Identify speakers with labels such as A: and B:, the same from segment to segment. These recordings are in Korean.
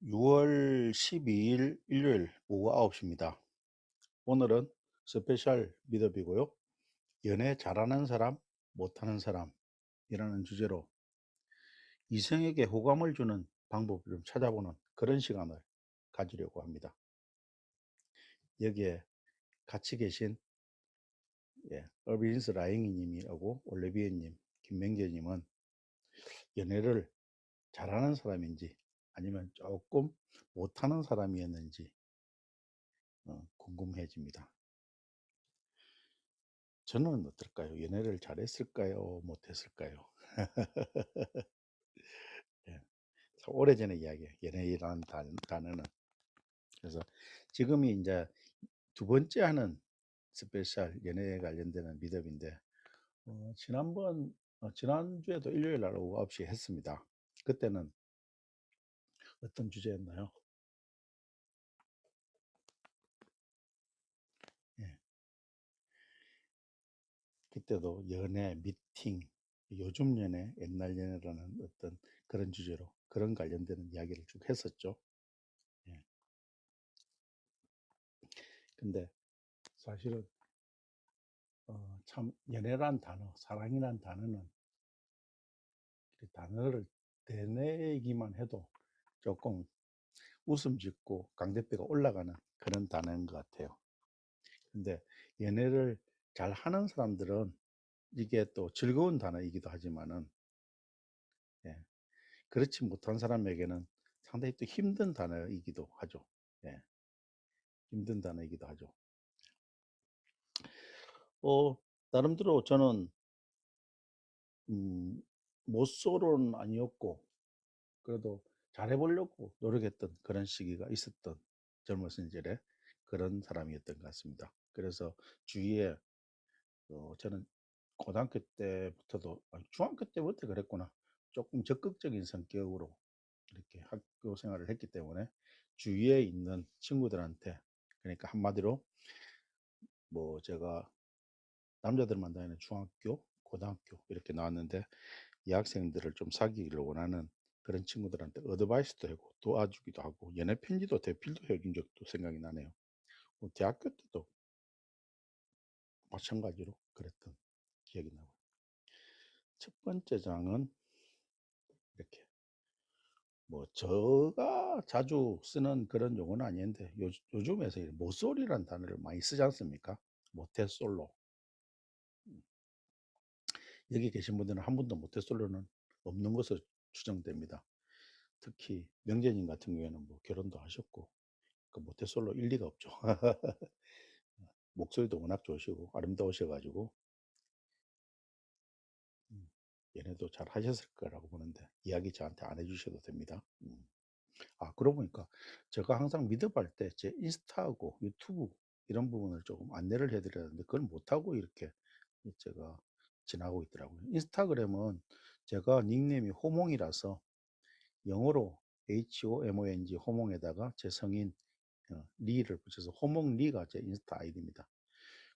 A: 6월 12일 일요일 오후 9시입니다. 오늘은 스페셜 미더비고요. 연애 잘하는 사람, 못하는 사람이라는 주제로 이성에게 호감을 주는 방법을 좀 찾아보는 그런 시간을 가지려고 합니다. 여기에 같이 계신 어비린스 라잉이 님이라고 올레비에님, 김맹재님은 연애를 잘하는 사람인지 아니면 조금 못하는 사람이었는지 궁금해집니다. 저는 어떨까요? 연애를 잘했을까요? 못했을까요? 예. 오래전의 이야기예요. 연애라는 단어는. 그래서 지금이 이제 두 번째 하는 스페셜 연애에 관련되는 미드업인데, 지난주에도 일요일 날 오후 9시에 했습니다. 그때는 어떤 주제였나요? 예. 그때도 연애, 미팅, 요즘 연애, 옛날 연애라는 어떤 그런 주제로 그런 관련되는 이야기를 쭉 했었죠. 예. 근데 사실은 참 연애란 단어, 사랑이란 단어는 그 단어를 대내기만 해도 조금 웃음 짓고 강대뼈가 올라가는 그런 단어인 것 같아요. 근데 연애를 잘 하는 사람들은 이게 또 즐거운 단어이기도 하지만은, 예, 그렇지 못한 사람에게는 상당히 또 힘든 단어이기도 하죠. 예, 힘든 단어이기도 하죠. 어, 나름대로 저는 음, 모쏠은 아니었고 그래도 잘해보려고 노력했던 그런 시기가 있었던 젊은 시절에 그런 사람이었던 것 같습니다. 그래서 주위에 저는 고등학교 때부터도 중학교 때부터 그랬구나. 조금 적극적인 성격으로 이렇게 학교 생활을 했기 때문에 주위에 있는 친구들한테, 그러니까 한마디로 뭐 제가 남자들만 다니는 중학교, 고등학교 이렇게 나왔는데 이 학생들을 좀 사귀기를 원하는 그런 친구들한테 어드바이스도 하고 도와주기도 하고 연애 편지도 대필도 해준 적도 생각이 나네요. 대학교 때도 마찬가지로 그랬던 기억이 나고. 첫 번째 장은 이렇게 뭐 제가 자주 쓰는 그런 용어는 아닌데 요즘에서 모쏠이라는 단어를 많이 쓰지 않습니까? 모태솔로. 여기 계신 분들은 한 분도 모태솔로는 없는 것으로 추정됩니다. 특히 명재님 같은 경우에는 뭐 결혼도 하셨고 그 모태솔로 일리가 없죠. 목소리도 워낙 좋으시고 아름다우셔가지고 얘네도 잘 하셨을 거라고 보는데 이야기 저한테 안 해주셔도 됩니다. 그러고 보니까 제가 항상 미드할 때 제 인스타하고 유튜브 이런 부분을 조금 안내를 해드려야 되는데 그걸 못하고 이렇게 제가 지나고 있더라고요. 인스타그램은 제가 닉네임이 호몽이라서 영어로 HOMONG 호몽에다가 제 성인 리를 붙여서 호몽리가 제 인스타 아이디입니다.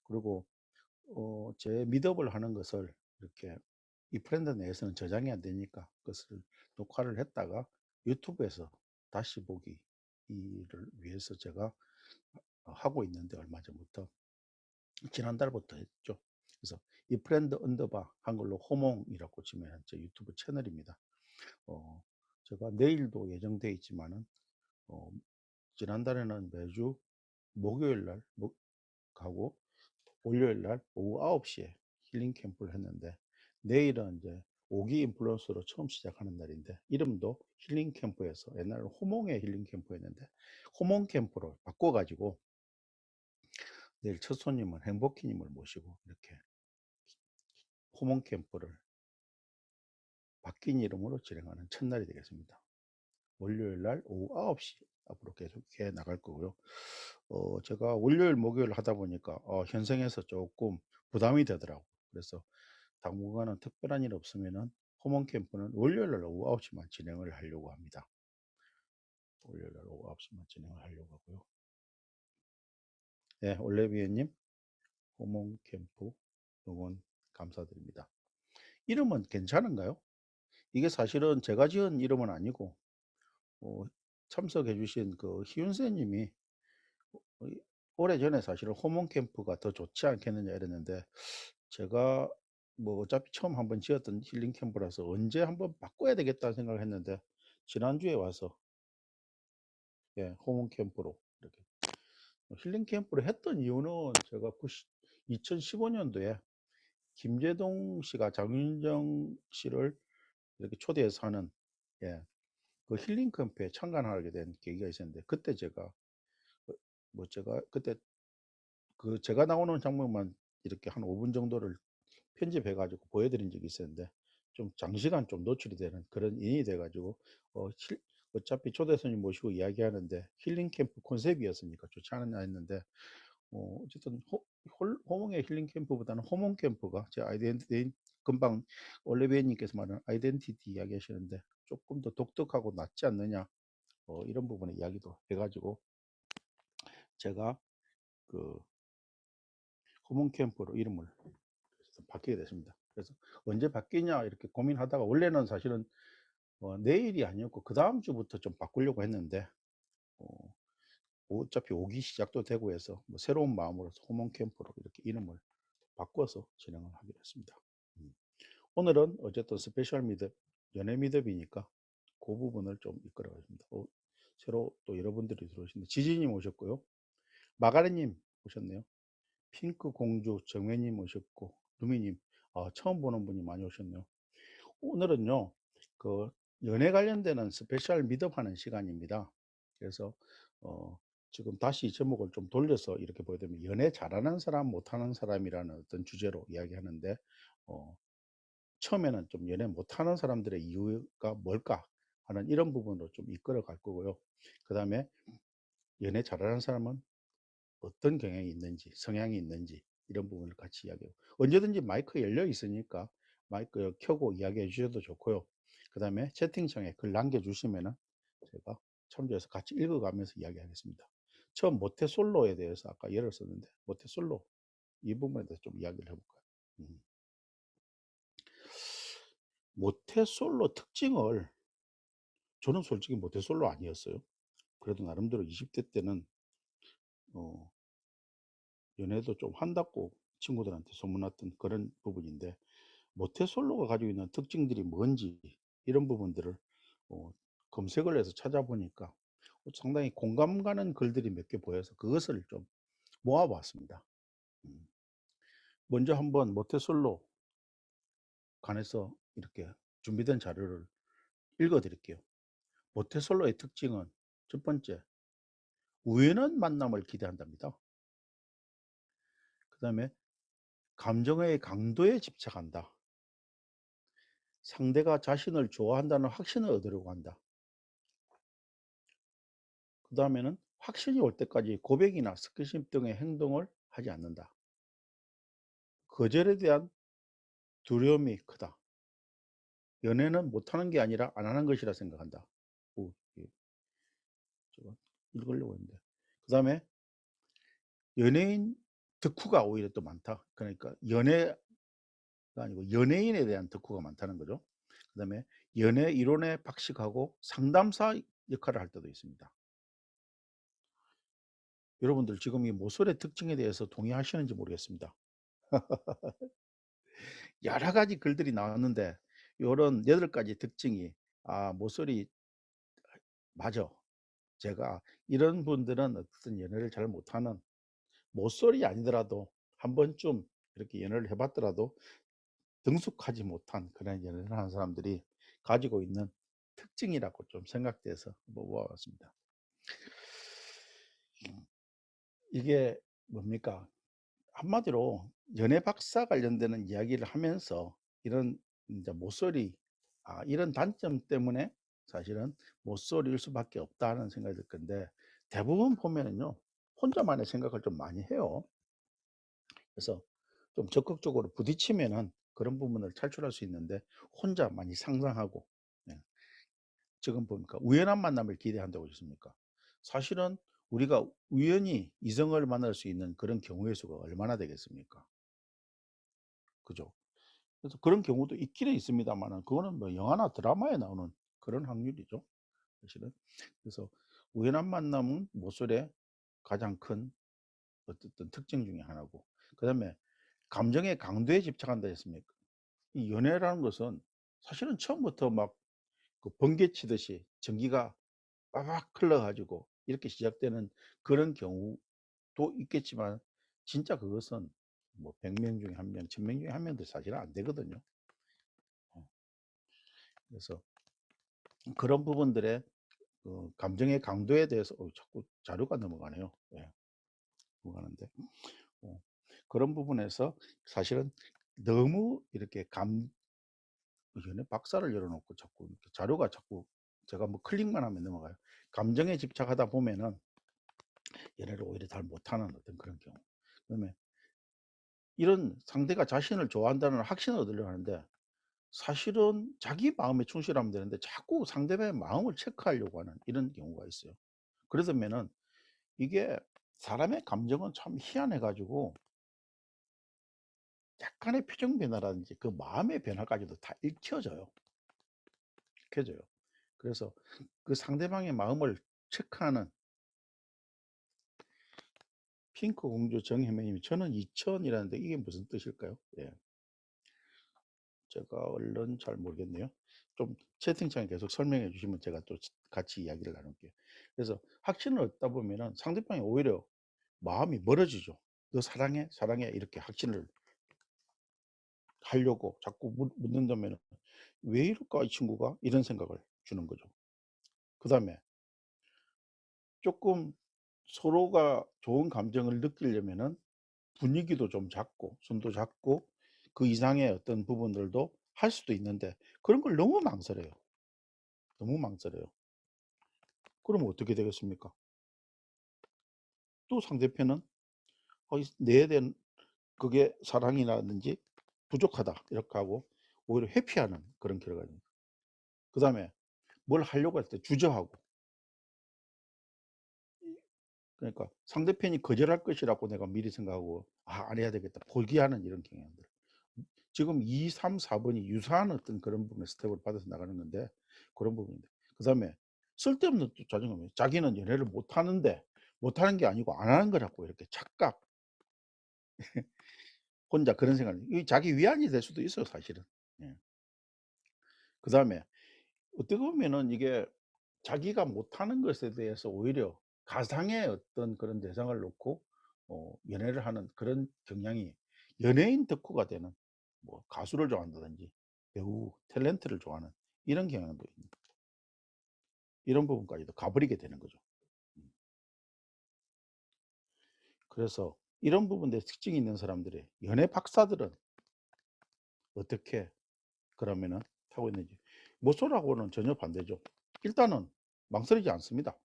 A: 그리고 제 미드업을 하는 것을 이렇게 이 프렌드 내에서는 저장이 안 되니까 그것을 녹화를 했다가 유튜브에서 다시 보기 이를 위해서 제가 하고 있는데 얼마 전부터 지난달부터 했죠. 그래서 이 프렌드 언더바 한글로 호몽이라고 치면 제 유튜브 채널입니다. 어, 제가 내일도 예정돼 있지만은 어, 지난달에는 매주 목요일 날 가고 월요일 날 오후 9시에 힐링 캠프를 했는데 내일은 이제 5기 인플루언서로 처음 시작하는 날인데 이름도 힐링 캠프에서 옛날에 호몽의 힐링 캠프였는데 호몽 캠프로 바꿔가지고 내일 첫 손님은 행복희님을 모시고 이렇게 호몽 캠프를 바뀐 이름으로 진행하는 첫날이 되겠습니다. 월요일 날 오후 9시 앞으로 계속 해 나갈 거고요. 제가 월요일 목요일 하다 보니까 현생에서 조금 부담이 되더라고요. 그래서 당분간은 특별한 일 없으면은 호몽 캠프는 월요일 날 오후 9시만 진행을 하려고 합니다. 월요일 날 오후 9시만 진행을 하려고 하고요. 네, 올레비에님 호몽 캠프 응원 감사드립니다. 이름은 괜찮은가요? 이게 사실은 제가 지은 이름은 아니고 어, 참석해 주신 그 희윤세 님이 오래전에 사실은 "호몬 캠프가 더 좋지 않겠느냐." 이랬는데 제가 뭐 어차피 처음 한번 지었던 힐링 캠프라서 '언제 한번 바꿔야 되겠다.'는 생각을 했는데 지난주에 와서 예 호몬 캠프로 이렇게 힐링 캠프를 했던 이유는 제가 2015 년도에 김재동 씨가 장윤정 씨를 이렇게 초대해서 하는 예 그 힐링 캠프에 참관하게 된 계기가 있었는데 그때 제가 제가 그때 그 제가 나오는 장면만 이렇게 한 5분 정도를 편집해 가지고 보여 드린 적이 있었는데 좀 장시간 좀 노출이 되는 그런 인이 돼 가지고 힐 어차피 초대 손님 모시고 이야기하는데 힐링 캠프 콘셉트였으니까 좋지 않았나 했는데 어쨌든 호몽의 힐링 캠프보다는 호몽 캠프가 제 아이덴티티 금방 올리비에 님께서 말하는 아이덴티티 이야기하시는데 조금 더 독특하고 낫지 않느냐 이런 부분의 이야기도 해 가지고 제가 그 호몽 캠프로 이름을 바뀌게 됐습니다. 그래서 '언제 바뀌냐.' 이렇게 고민하다가 원래는 사실은 내일이 아니었고 그다음 주부터 좀 바꾸려고 했는데 어 어차피 오기 시작도 되고 해서 새로운 마음으로서 호몽 캠프로 이렇게 이름을 바꿔서 진행을 하기로 했습니다. 음. 오늘은 어쨌든 스페셜 미드 연애 미드이니까 그 부분을 좀 이끌어 가겠습니다. 새로 또 여러분들이 들어오시는데 지지님 오셨고요. 마가렛님 오셨네요. 핑크 공주 정혜님 오셨고 루미님 처음 보는 분이 많이 오셨네요. 오늘은요 그 연애 관련되는 스페셜 미드하는 시간입니다. 그래서 지금 다시 제목을 좀 돌려서 이렇게 보여드리면 연애 잘하는 사람 못하는 사람이라는 어떤 주제로 이야기하는데 어, 처음에는 좀 연애 못하는 사람들의 이유가 뭘까 하는 이런 부분으로 좀 이끌어 갈 거고요. 그 다음에 연애 잘하는 사람은 어떤 경향이 있는지, 성향이 있는지 이런 부분을 같이 이야기하고 언제든지 마이크 열려 있으니까 마이크 켜고 이야기해 주셔도 좋고요. 그 다음에 채팅창에 글 남겨주시면은 제가 참조해서 같이 읽어가면서 이야기하겠습니다. 처음 모태솔로에 대해서 아까 예를 썼는데 모태솔로 이 부분에 대해서 좀 이야기를 해볼까요? 음. 모태솔로 특징을 저는 솔직히 모태솔로 아니었어요. 그래도 나름대로 20대 때는 어, 연애도 좀 한다고 친구들한테 소문났던 그런 부분인데 모태솔로가 가지고 있는 특징들이 뭔지 이런 부분들을 어, 검색을 해서 찾아보니까 상당히 공감 가는 글들이 몇 개 보여서 그것을 좀 모아봤습니다. 음. 먼저 한번 모태솔로 관해서 이렇게 준비된 자료를 읽어 드릴게요. 모태솔로의 특징은 첫 번째, 우연한 만남을 기대한답니다. 그 다음에 감정의 강도에 집착한다. 상대가 자신을 좋아한다는 확신을 얻으려고 한다. 그 다음에는 확신이 올 때까지 고백이나 스킨십 등의 행동을 하지 않는다. 거절에 대한 두려움이 크다. 연애는 못하는 게 아니라 안 하는 것이라 생각한다. 예, 제가 읽으려고 했는데. 그 다음에 연예인 덕후가 오히려 또 많다. 그러니까 연애가 아니고 연예인에 대한 덕후가 많다는 거죠. 그 다음에 연애 이론에 박식하고 상담사 역할을 할 때도 있습니다. 여러분들 지금 이 모쏠의 특징에 대해서 동의하시는지 모르겠습니다. 여러 가지 글들이 나왔는데 요런 8가지 특징이 모쏠이 맞아. 제가 이런 분들은 어떤 연애를 잘 못하는 모쏠이 아니더라도 한 번쯤 이렇게 연애를 해 봤더라도 능숙하지 못한 그런 연애를 하는 사람들이 가지고 있는 특징이라고 좀 생각돼서 모아 봤습니다. 이게 뭡니까? 한마디로 연애 박사 관련되는 이야기를 하면서 이런 이제 모쏠이 이런 단점 때문에 사실은 모쏠일 수밖에 없다는 생각이 들 건데 대부분 보면은요 혼자만의 생각을 좀 많이 해요. 그래서 좀 적극적으로 부딪히면은 그런 부분을 탈출할 수 있는데 혼자 많이 상상하고 예. 지금 보니까 우연한 만남을 기대한다고 했습니까? 사실은 우리가 우연히 이성을 만날 수 있는 그런 경우의 수가 얼마나 되겠습니까? 그죠? 그래서 그런 경우도 있기는 있습니다만은 그거는 뭐 영화나 드라마에 나오는 그런 확률이죠. 사실은. 그래서 우연한 만남은 모쏠의 가장 큰 어쨌든 특징 중에 하나고, 그다음에 감정의 강도에 집착한다 했습니까? 이 연애라는 것은 사실은 처음부터 막 그 번개 치듯이 전기가 빠박 흘러 가지고 이렇게 시작되는 그런 경우도 있겠지만, 진짜 그것은 뭐 100명 중에 1 명, 1000명 중에 1 명도 사실은 안 되거든요. 어 그래서 그런 부분들의 감정의 강도에 대해서 자꾸 자료가 넘어가네요. 예. 넘어가는데 어 그런 부분에서 사실은 너무 이렇게 연애 박사를 열어 놓고 자꾸 이렇게 자료가 자꾸 제가 뭐 클릭만 하면 넘어가요. 감정에 집착하다 보면은 연애를 오히려 잘 못하는 어떤 그런 경우. 그다음에 이런 상대가 자신을 좋아한다는 확신을 얻으려고 하는데, 사실은 자기 마음에 충실하면 되는데 자꾸 상대방의 마음을 체크하려고 하는 이런 경우가 있어요. 그러면은 이게 사람의 감정은 참 희한해 가지고 약간의 표정 변화라든지 그 마음의 변화까지도 다 읽혀져요. 읽혀져요. 그래서 그 상대방의 마음을 체크하는 핑크 공주 정혜매님이 저는 2000이라는데 이게 무슨 뜻일까요? 예. 제가 얼른 잘 모르겠네요. 좀 채팅창에 계속 설명해 주시면 제가 또 같이 이야기를 나눌게요. 그래서 확신을 얻다 보면은 상대방이 오히려 마음이 멀어지죠. "너 사랑해? 사랑해?" 이렇게 확신을 하려고 자꾸 묻는다면은 '왜 이럴까 이 친구가?' 이런 생각을 주는 거죠. 그다음에 쪼끔 서로가 좋은 감정을 느끼려면은 분위기도 좀 잡고 손도 잡고 그 이상의 어떤 부분들도 할 수도 있는데, 그런 걸 너무 망설여요. 너무 망설여요. 그러면 어떻게 되겠습니까? 또 상대편은 이 내에 대한 그게 사랑이라든지 부족하다 이렇게 하고 오히려 회피하는 그런 결과입니다. 그다음에 뭘 하려고 할 때 주저하고, 그러니까 상대편이 거절할 것이라고 내가 미리 생각하고 '아 안 해야 되겠다.' 포기하는 이런 경향들. 지금 2, 3, 4 번이 유사한 어떤 그런 부분의 스텝을 받아서 나가는 건데, 그런 부분인데, 그다음에 쓸데없는 또 자존감이에요. 자기는 연애를 못하는데, 못하는 게 아니고 안 하는 거라고 이렇게 착각, 혼자 그런 생각을, 이 자기 위안이 될 수도 있어요 사실은. 예. 그다음에 어떻게 보면은 이게 자기가 못하는 것에 대해서 오히려 가상의 어떤 그런 대상을 놓고 연애를 하는 그런 경향이, 연예인 덕후가 되는, 뭐 가수를 좋아한다든지 배우 탤런트를 좋아하는 이런 경향도 있는, 이런 부분까지도 가버리게 되는 거죠. 음. 그래서 이런 부분에 특징이 있는 사람들의 연애 박사들은 어떻게 그러면은 하고 있는지, 모쏠하고는 전혀 반대죠. 일단은 망설이지 않습니다.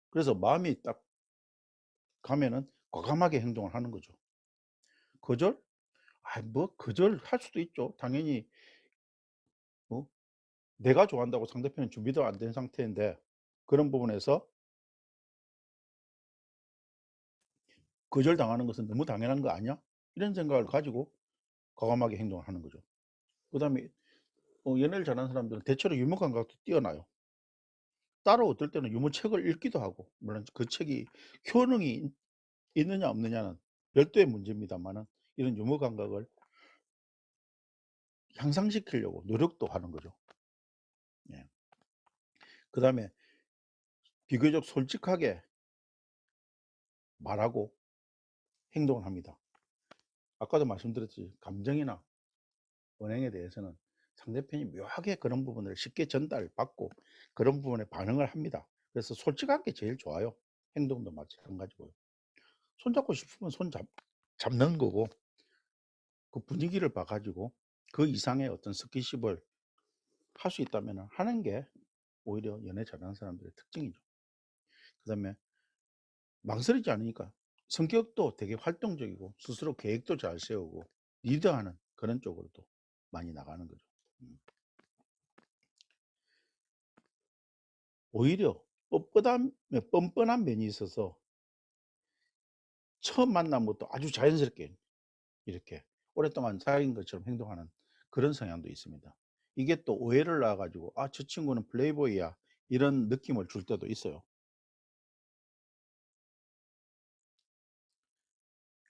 A: 그래서 마음이 딱 가면은 과감하게 행동을 하는 거죠. 거절? 뭐 거절할 수도 있죠. 당연히. 어 내가 좋아한다고 상대편은 준비도 안 된 상태인데, 그런 부분에서 거절당하는 것은 너무 당연한 거 아니야? 이런 생각을 가지고 과감하게 행동을 하는 거죠. 그다음에 연애를 잘하는 사람들은 대체로 유머 감각도 뛰어나요. 따로 어떨 때는 유머책을 읽기도 하고, 물론 그 책이 효능이 있느냐 없느냐는 별도의 문제입니다마는, 이런 유머 감각을 향상시키려고 노력도 하는 거죠. 예. 그다음에 비교적 솔직하게 말하고 행동을 합니다. 아까도 말씀드렸듯이 감정이나 언행에 대해서는 상대편이 묘하게 그런 부분을 쉽게 전달받고 그런 부분에 반응을 합니다. 그래서 솔직한 게 제일 좋아요. 행동도 마찬가지고요. 손잡고 싶으면 잡는 거고, 그 분위기를 봐 가지고 그 이상의 어떤 스킨십을 할 수 있다면 하는 게 오히려 연애 잘하는 사람들의 특징이죠. 그다음에 망설이지 않으니까 성격도 되게 활동적이고 스스로 계획도 잘 세우고 리드하는 그런 쪽으로도 많이 나가는 거죠. 음. 오히려 뻔뻔한 면이 있어서 처음 만남부터 아주 자연스럽게 이렇게 오랫동안 사귄 것처럼 행동하는 그런 성향도 있습니다. 이게 또 오해를 낳아 가지고 '아 저 친구는 플레이보이야.' 이런 느낌을 줄 때도 있어요.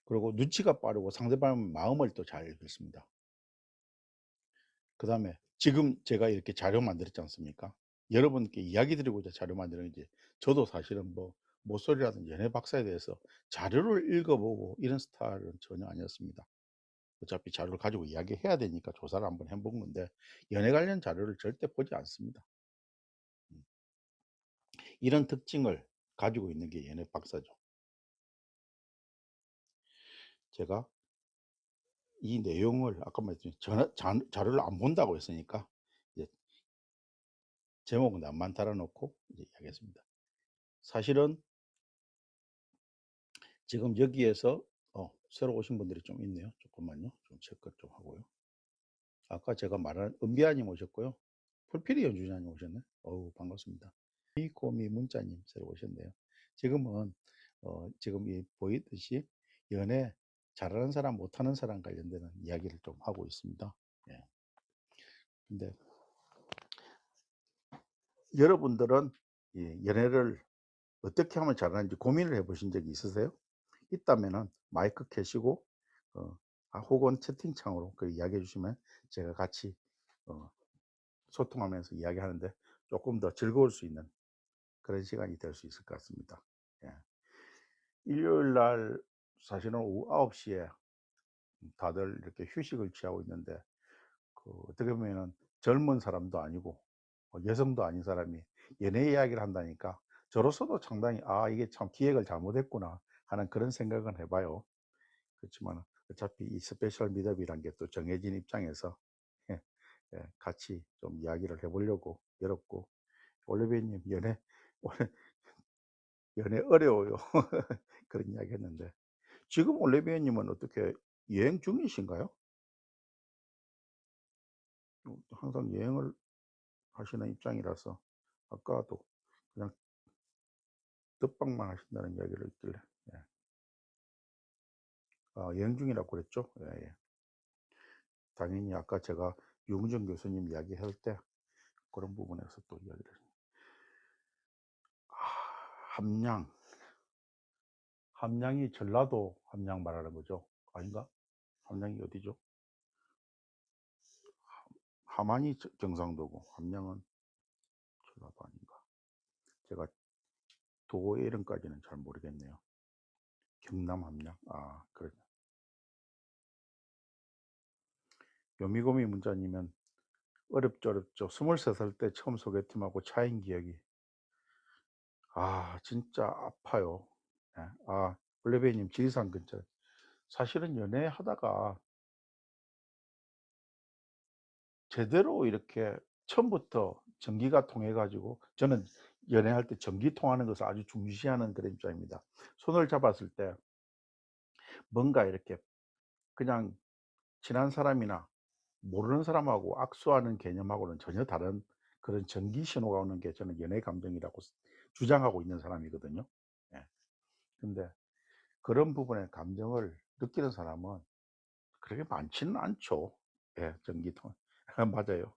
A: 그리고 눈치가 빠르고 상대방 마음을 또 잘 읽습니다. 그다음에 지금 제가 이렇게 자료 만들었지 않습니까? 여러분께 이야기 드리고자 자료 만드는지, 저도 사실은 뭐 모쏠이라든지 연애 박사에 대해서 자료를 읽어 보고 이런 스타일은 전혀 아니었습니다. 어차피 자료를 가지고 이야기해야 되니까 조사를 한번 해 본 건데 연애 관련 자료를 절대 보지 않습니다. 음. 이런 특징을 가지고 있는 게 연애 박사죠. 제가 이 내용을 아까 말했듯이 자료를 안 본다고 했으니까 이제 제목은 낭만 달아 놓고 이제 이야기했습니다. 사실은 지금 여기에서 새로 오신 분들이 좀 있네요. 잠깐만요. 좀 체크 좀 하고요. 아까 제가 말한 은비아님 오셨고요. 풀필이 연주자님 오셨네. 어우 반갑습니다. 미꼬미 문자님 새로 오셨네요. 지금은 지금 이 보이듯이 연애 잘하는 사람 못하는 사람 관련되는 이야기를 좀 하고 있습니다. 예. 근데 여러분들은 이 연애를 어떻게 하면 잘하는지 고민을 해 보신 적이 있으세요? 있다면은 마이크 켜시고 어 혹은 채팅창으로 그 이야기해 주시면 제가 같이 어 소통하면서 이야기하는데 조금 더 즐거울 수 있는 그런 시간이 될 수 있을 것 같습니다. 예. 일요일 날 사실은 오후 9시에 다들 이렇게 휴식을 취하고 있는데 그 어떻게 보면은 젊은 사람도 아니고 여성도 아닌 사람이 연애 이야기를 한다니까 저로서도 상당히 '아 이게 참 기획을 잘못했구나.' 하는 그런 생각은 해 봐요. 그렇지만 어차피 이 스페셜 미더이란 게 또 정해진 입장에서 예, 같이 좀 이야기를 해 보려고 열었고, 올리비님 연애 올해 연애 어려워요. 그런 이야기 했는데 지금 올리비아님은 어떻게 여행 중이신가요? 항상 여행을 하시는 입장이라서 아까도 그냥 덮방만 하신다는 이야기를 했길래. 예. 아 여행 중이라고 그랬죠? 예예. 당연히 아까 제가 유흥준 교수님 이야기할 때 그런 부분에서 또 이야기를 아 함양. 함양이 전라도 함양 말하는 거죠? 아닌가? 함양이 어디죠? 함안이 경상도고 함양은 전라도 아닌가? 제가 도 이름까지는 잘 모르겠네요. 경남 함양. 아 그래. 요미고미 문자님은 어렵죠, 어렵죠. 23살 때 처음 소개팅하고 차인 기억이 진짜 아파요. 예. 블레베이님 지리산 근처. 사실은 연애하다가 제대로 이렇게 처음부터 전기가 통해 가지고 저는 연애할 때 전기 통하는 것을 아주 중시하는 그런 입장입니다. 손을 잡았을 때 뭔가 이렇게 그냥 친한 사람이나 모르는 사람하고 악수하는 개념하고는 전혀 다른 그런 전기 신호가 오는 게 저는 연애 감정이라고 주장하고 있는 사람이거든요. 예. 근데 그런 부분의 감정을 느끼는 사람은 그렇게 많지는 않죠. 예. 전기통 맞아요.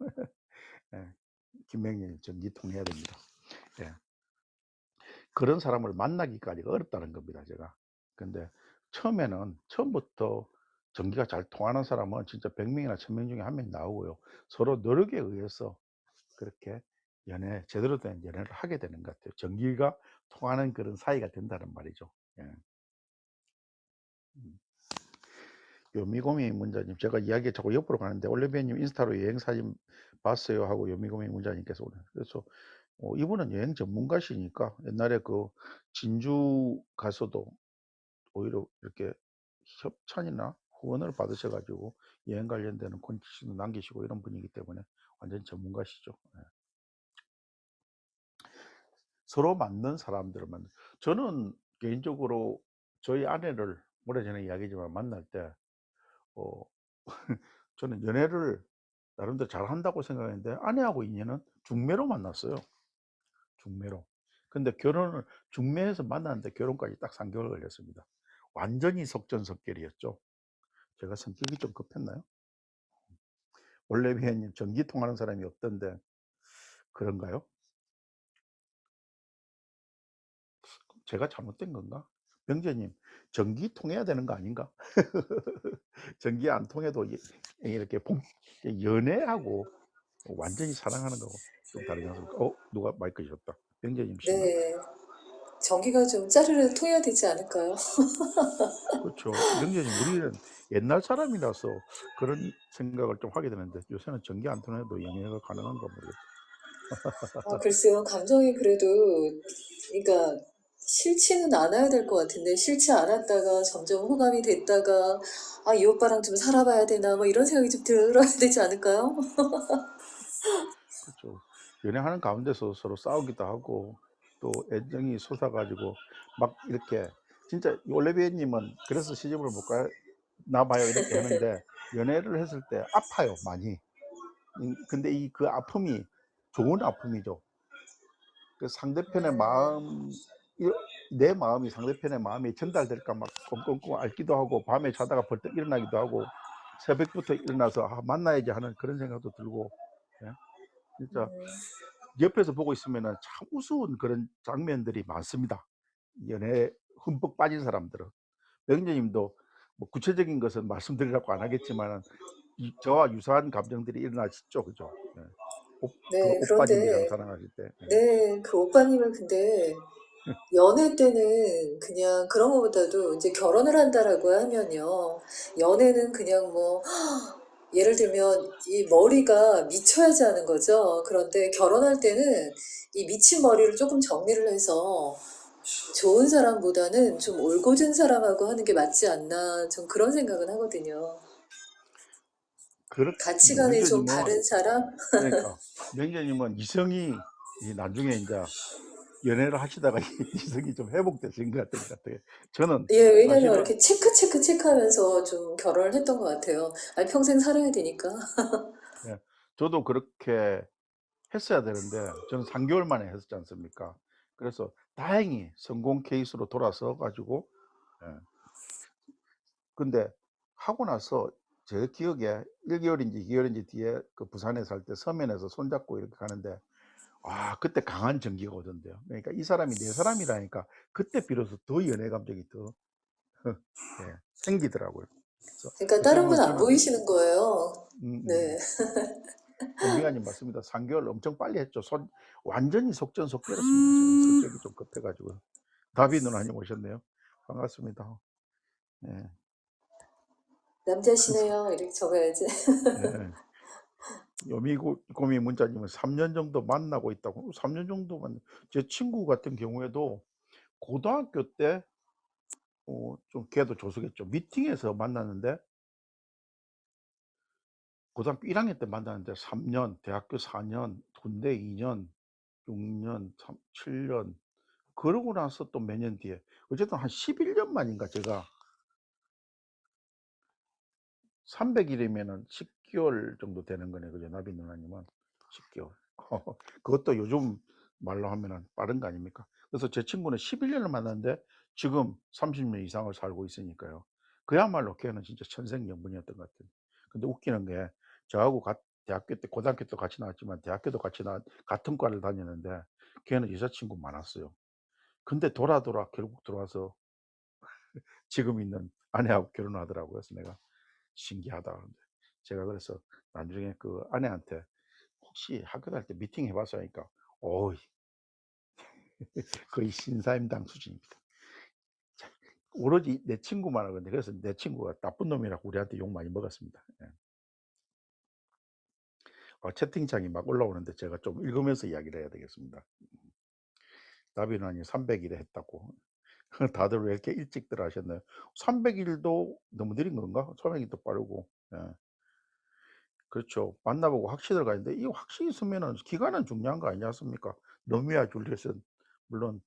A: 예. 김명렬 전기통해야 됩니다. 예. 그런 사람을 만나기까지가 어렵다는 겁니다, 제가. 근데 처음부터 전기가 잘 통하는 사람은 진짜 100 명이나 1000명 중에 1명 나오고요. 서로 노력에 의해서 그렇게 제대로 된 연애를 하게 되는 것 같아요. 전기가 통하는 그런 사이가 된다는 말이죠. 예. 음. 요미고미 문자님, 제가 이야기가 자꾸 옆으로 가는데 올리비아님 인스타로 여행 사진 봤어요 하고 요미고미 문자님께서 오늘 그래서 이분은 여행 전문가시니까 옛날에 그 진주 가서도 오히려 이렇게 협찬이나 후원을 받으셔 가지고 여행 관련되는 콘텐츠도 남기시고 이런 분이기 때문에 완전 전문가시죠. 예. 서로 맞는 사람들을 저는 개인적으로 저희 아내를 오래전에 이야기지만 만날 때 어 저는 연애를 나름대로 잘한다고 생각했는데 아내하고 인연은 중매로 만났어요, 중매로. 근데 결혼을 중매에서 만났는데 결혼까지 딱 3 개월 걸렸습니다. 완전히 속전속결이었죠. 제가 성격이 좀 급했나요? 올레비아님 전기 통하는 사람이 없던데 그런가요? 제가 잘못된 건가? 명재님 전기 통해야 되는 거 아닌가? 전기 안 통해도 이렇게 연애하고 완전히 사랑하는 거하고 좀 다르지 않습니까? 누가 마이크 셨다. 명재님이신가?
B: 네. 전기가 좀 짜르르 통해야 되지 않을까요?
A: 그렇죠. 명재님 우리는 옛날 사람이라서 그런 생각을 좀 하게 되는데 요새는 전기 안 통해도 연애가 가능한가 모르겠다.
B: 아 글쎄요. 감정이 그래도 그러니까 싫지는 않아야 될 것 같은데 싫지 않았다가 점점 호감이 됐다가 '아 이 오빠랑 좀 살아 봐야 되나.' 뭐 이런 생각이 좀 들어야 되지 않을까요?
A: 그렇죠. 연애하는 가운데서 서로 싸우기도 하고 또 애정이 솟아 가지고 막 이렇게 진짜 올리비아 님은 그래서 시집을 못 가나 봐요 이렇게 하는데 연애를 했을 때 아파요 많이. 근데 그 아픔이 좋은 아픔이죠. 그 상대편의 마음 이 내 마음이 상대편의 마음이 전달될까 막 꽁꽁꽁 앓기도 하고 밤에 자다가 벌떡 일어나기도 하고 새벽부터 일어나서 '아 만나야지.' 하는 그런 생각도 들고 예 진짜 옆에서 보고 있으면은 참 우스운 그런 장면들이 많습니다. 연애에 흠뻑 빠진 사람들은. 명재님도 뭐 구체적인 것은 말씀드리라고 안 하겠지만은 저와 유사한 감정들이 일어나시죠. 그죠? 예. 그
B: 네.
A: 오빠님이랑
B: 그런데
A: 사랑하실 때. 예.
B: 네. 그 오빠님은 근데 연애 때는 그냥 그런 것보다도 이제 결혼을 한다라고 하면요. 연애는 그냥 뭐 예를 들면 이 머리가 미쳐야지 하는 거죠. 그런데 결혼할 때는 이 미친 머리를 조금 정리를 해서 좋은 사람보다는 좀 올곧은 사람하고 하는 게 맞지 않나 좀 그런 생각은 하거든요. 가치관이 좀
A: 명재님은
B: 바른 사람?
A: 그러니까 명재님은 이성이 나중에 인자 연애를 하시다가 이성이 좀 회복되신 것 같은 것 같아요. 저는
B: 예. 왜냐면
A: 사실은
B: 이렇게 체크하면서 좀 결혼을 했던 것 같아요. 아니 평생 살아야 되니까.
A: 예 저도 그렇게 했어야 되는데 저는 3 개월 만에 했었지 않습니까? 그래서 다행히 성공 케이스로 돌아서 가지고 예 근데 하고 나서 제 기억에 1 개월인지 2 개월인지 뒤에 그 부산에 살 때 서면에서 손잡고 이렇게 가는데 그때 강한 전기가 오던데요. 그러니까 이 사람이 내 사람이라니까 그때 비로소 더 연애 감정이 더 예 생기더라고요. 그래서
B: 그러니까
A: 어떻게
B: 다른 분
A: 보면
B: 안
A: 저는
B: 보이시는 거예요. 네.
A: 은비가님 맞습니다. 3 개월 엄청 빨리 했죠. 완전히 속전속결했습니다. 저는 성격이 좀 급해 가지고요. 다비 누나님 오셨네요. 반갑습니다. 예. 그래서
B: 남자시네요. 이렇게 적어야지.
A: 예. 요미고미 문자님은 3년 정도 만나고 있다고. 3년 정도 제 친구 같은 경우에도 고등학교 때 좀 걔도 조숙했죠. 미팅에서 만났는데 고등학교 1 학년 때 만났는데 3 년, 대학교 4 년, 군대 2 년, 6 년, 7 년 그러고 나서 또 몇 년 뒤에 어쨌든 한 11년 만인가 제가 300 일이면은 10 개월 정도 되는 거네 그죠? 나비 누나님은 10 개월. 그것도 요즘 말로 하면은 빠른 거 아닙니까? 그래서 제 친구는 11 년을 만났는데 지금 30년 이상을 살고 있으니까요. 그야말로 걔는 진짜 천생연분이었던 것 같아요. 근데 웃기는 게 저하고 대학교 때 고등학교 때 같이 나왔지만 대학교도 같이 같은 과를 다녔는데 걔는 여자친구 많았어요. 근데 돌아 결국 들어와서 지금 있는 아내하고 결혼하더라고요. 그래서 내가 신기하다. 근데 제가 그래서 나중에 그 아내한테 "혹시 학교 다닐 때 미팅 해 봤어?" 하니까 어이 거의 신사임당 수준입니다. 자 오로지 내 친구만 하거든요. 그래서 내 친구가 나쁜 놈이라고 우리한테 욕 많이 먹었습니다. 예. 채팅창이 막 올라오는데 제가 좀 읽으면서 이야기를 해야 되겠습니다. 나비누나님 300 일에 했다고. 다들 왜 이렇게 일찍들 하셨나요? 300 일도 너무 느린 건가? 300 일도 빠르고. 예. 그렇죠. 만나보고 확신을 가졌는데 이 확신이 있으면은 기간은 중요한 거 아니지 않습니까? 로미오와 줄리엣은 물론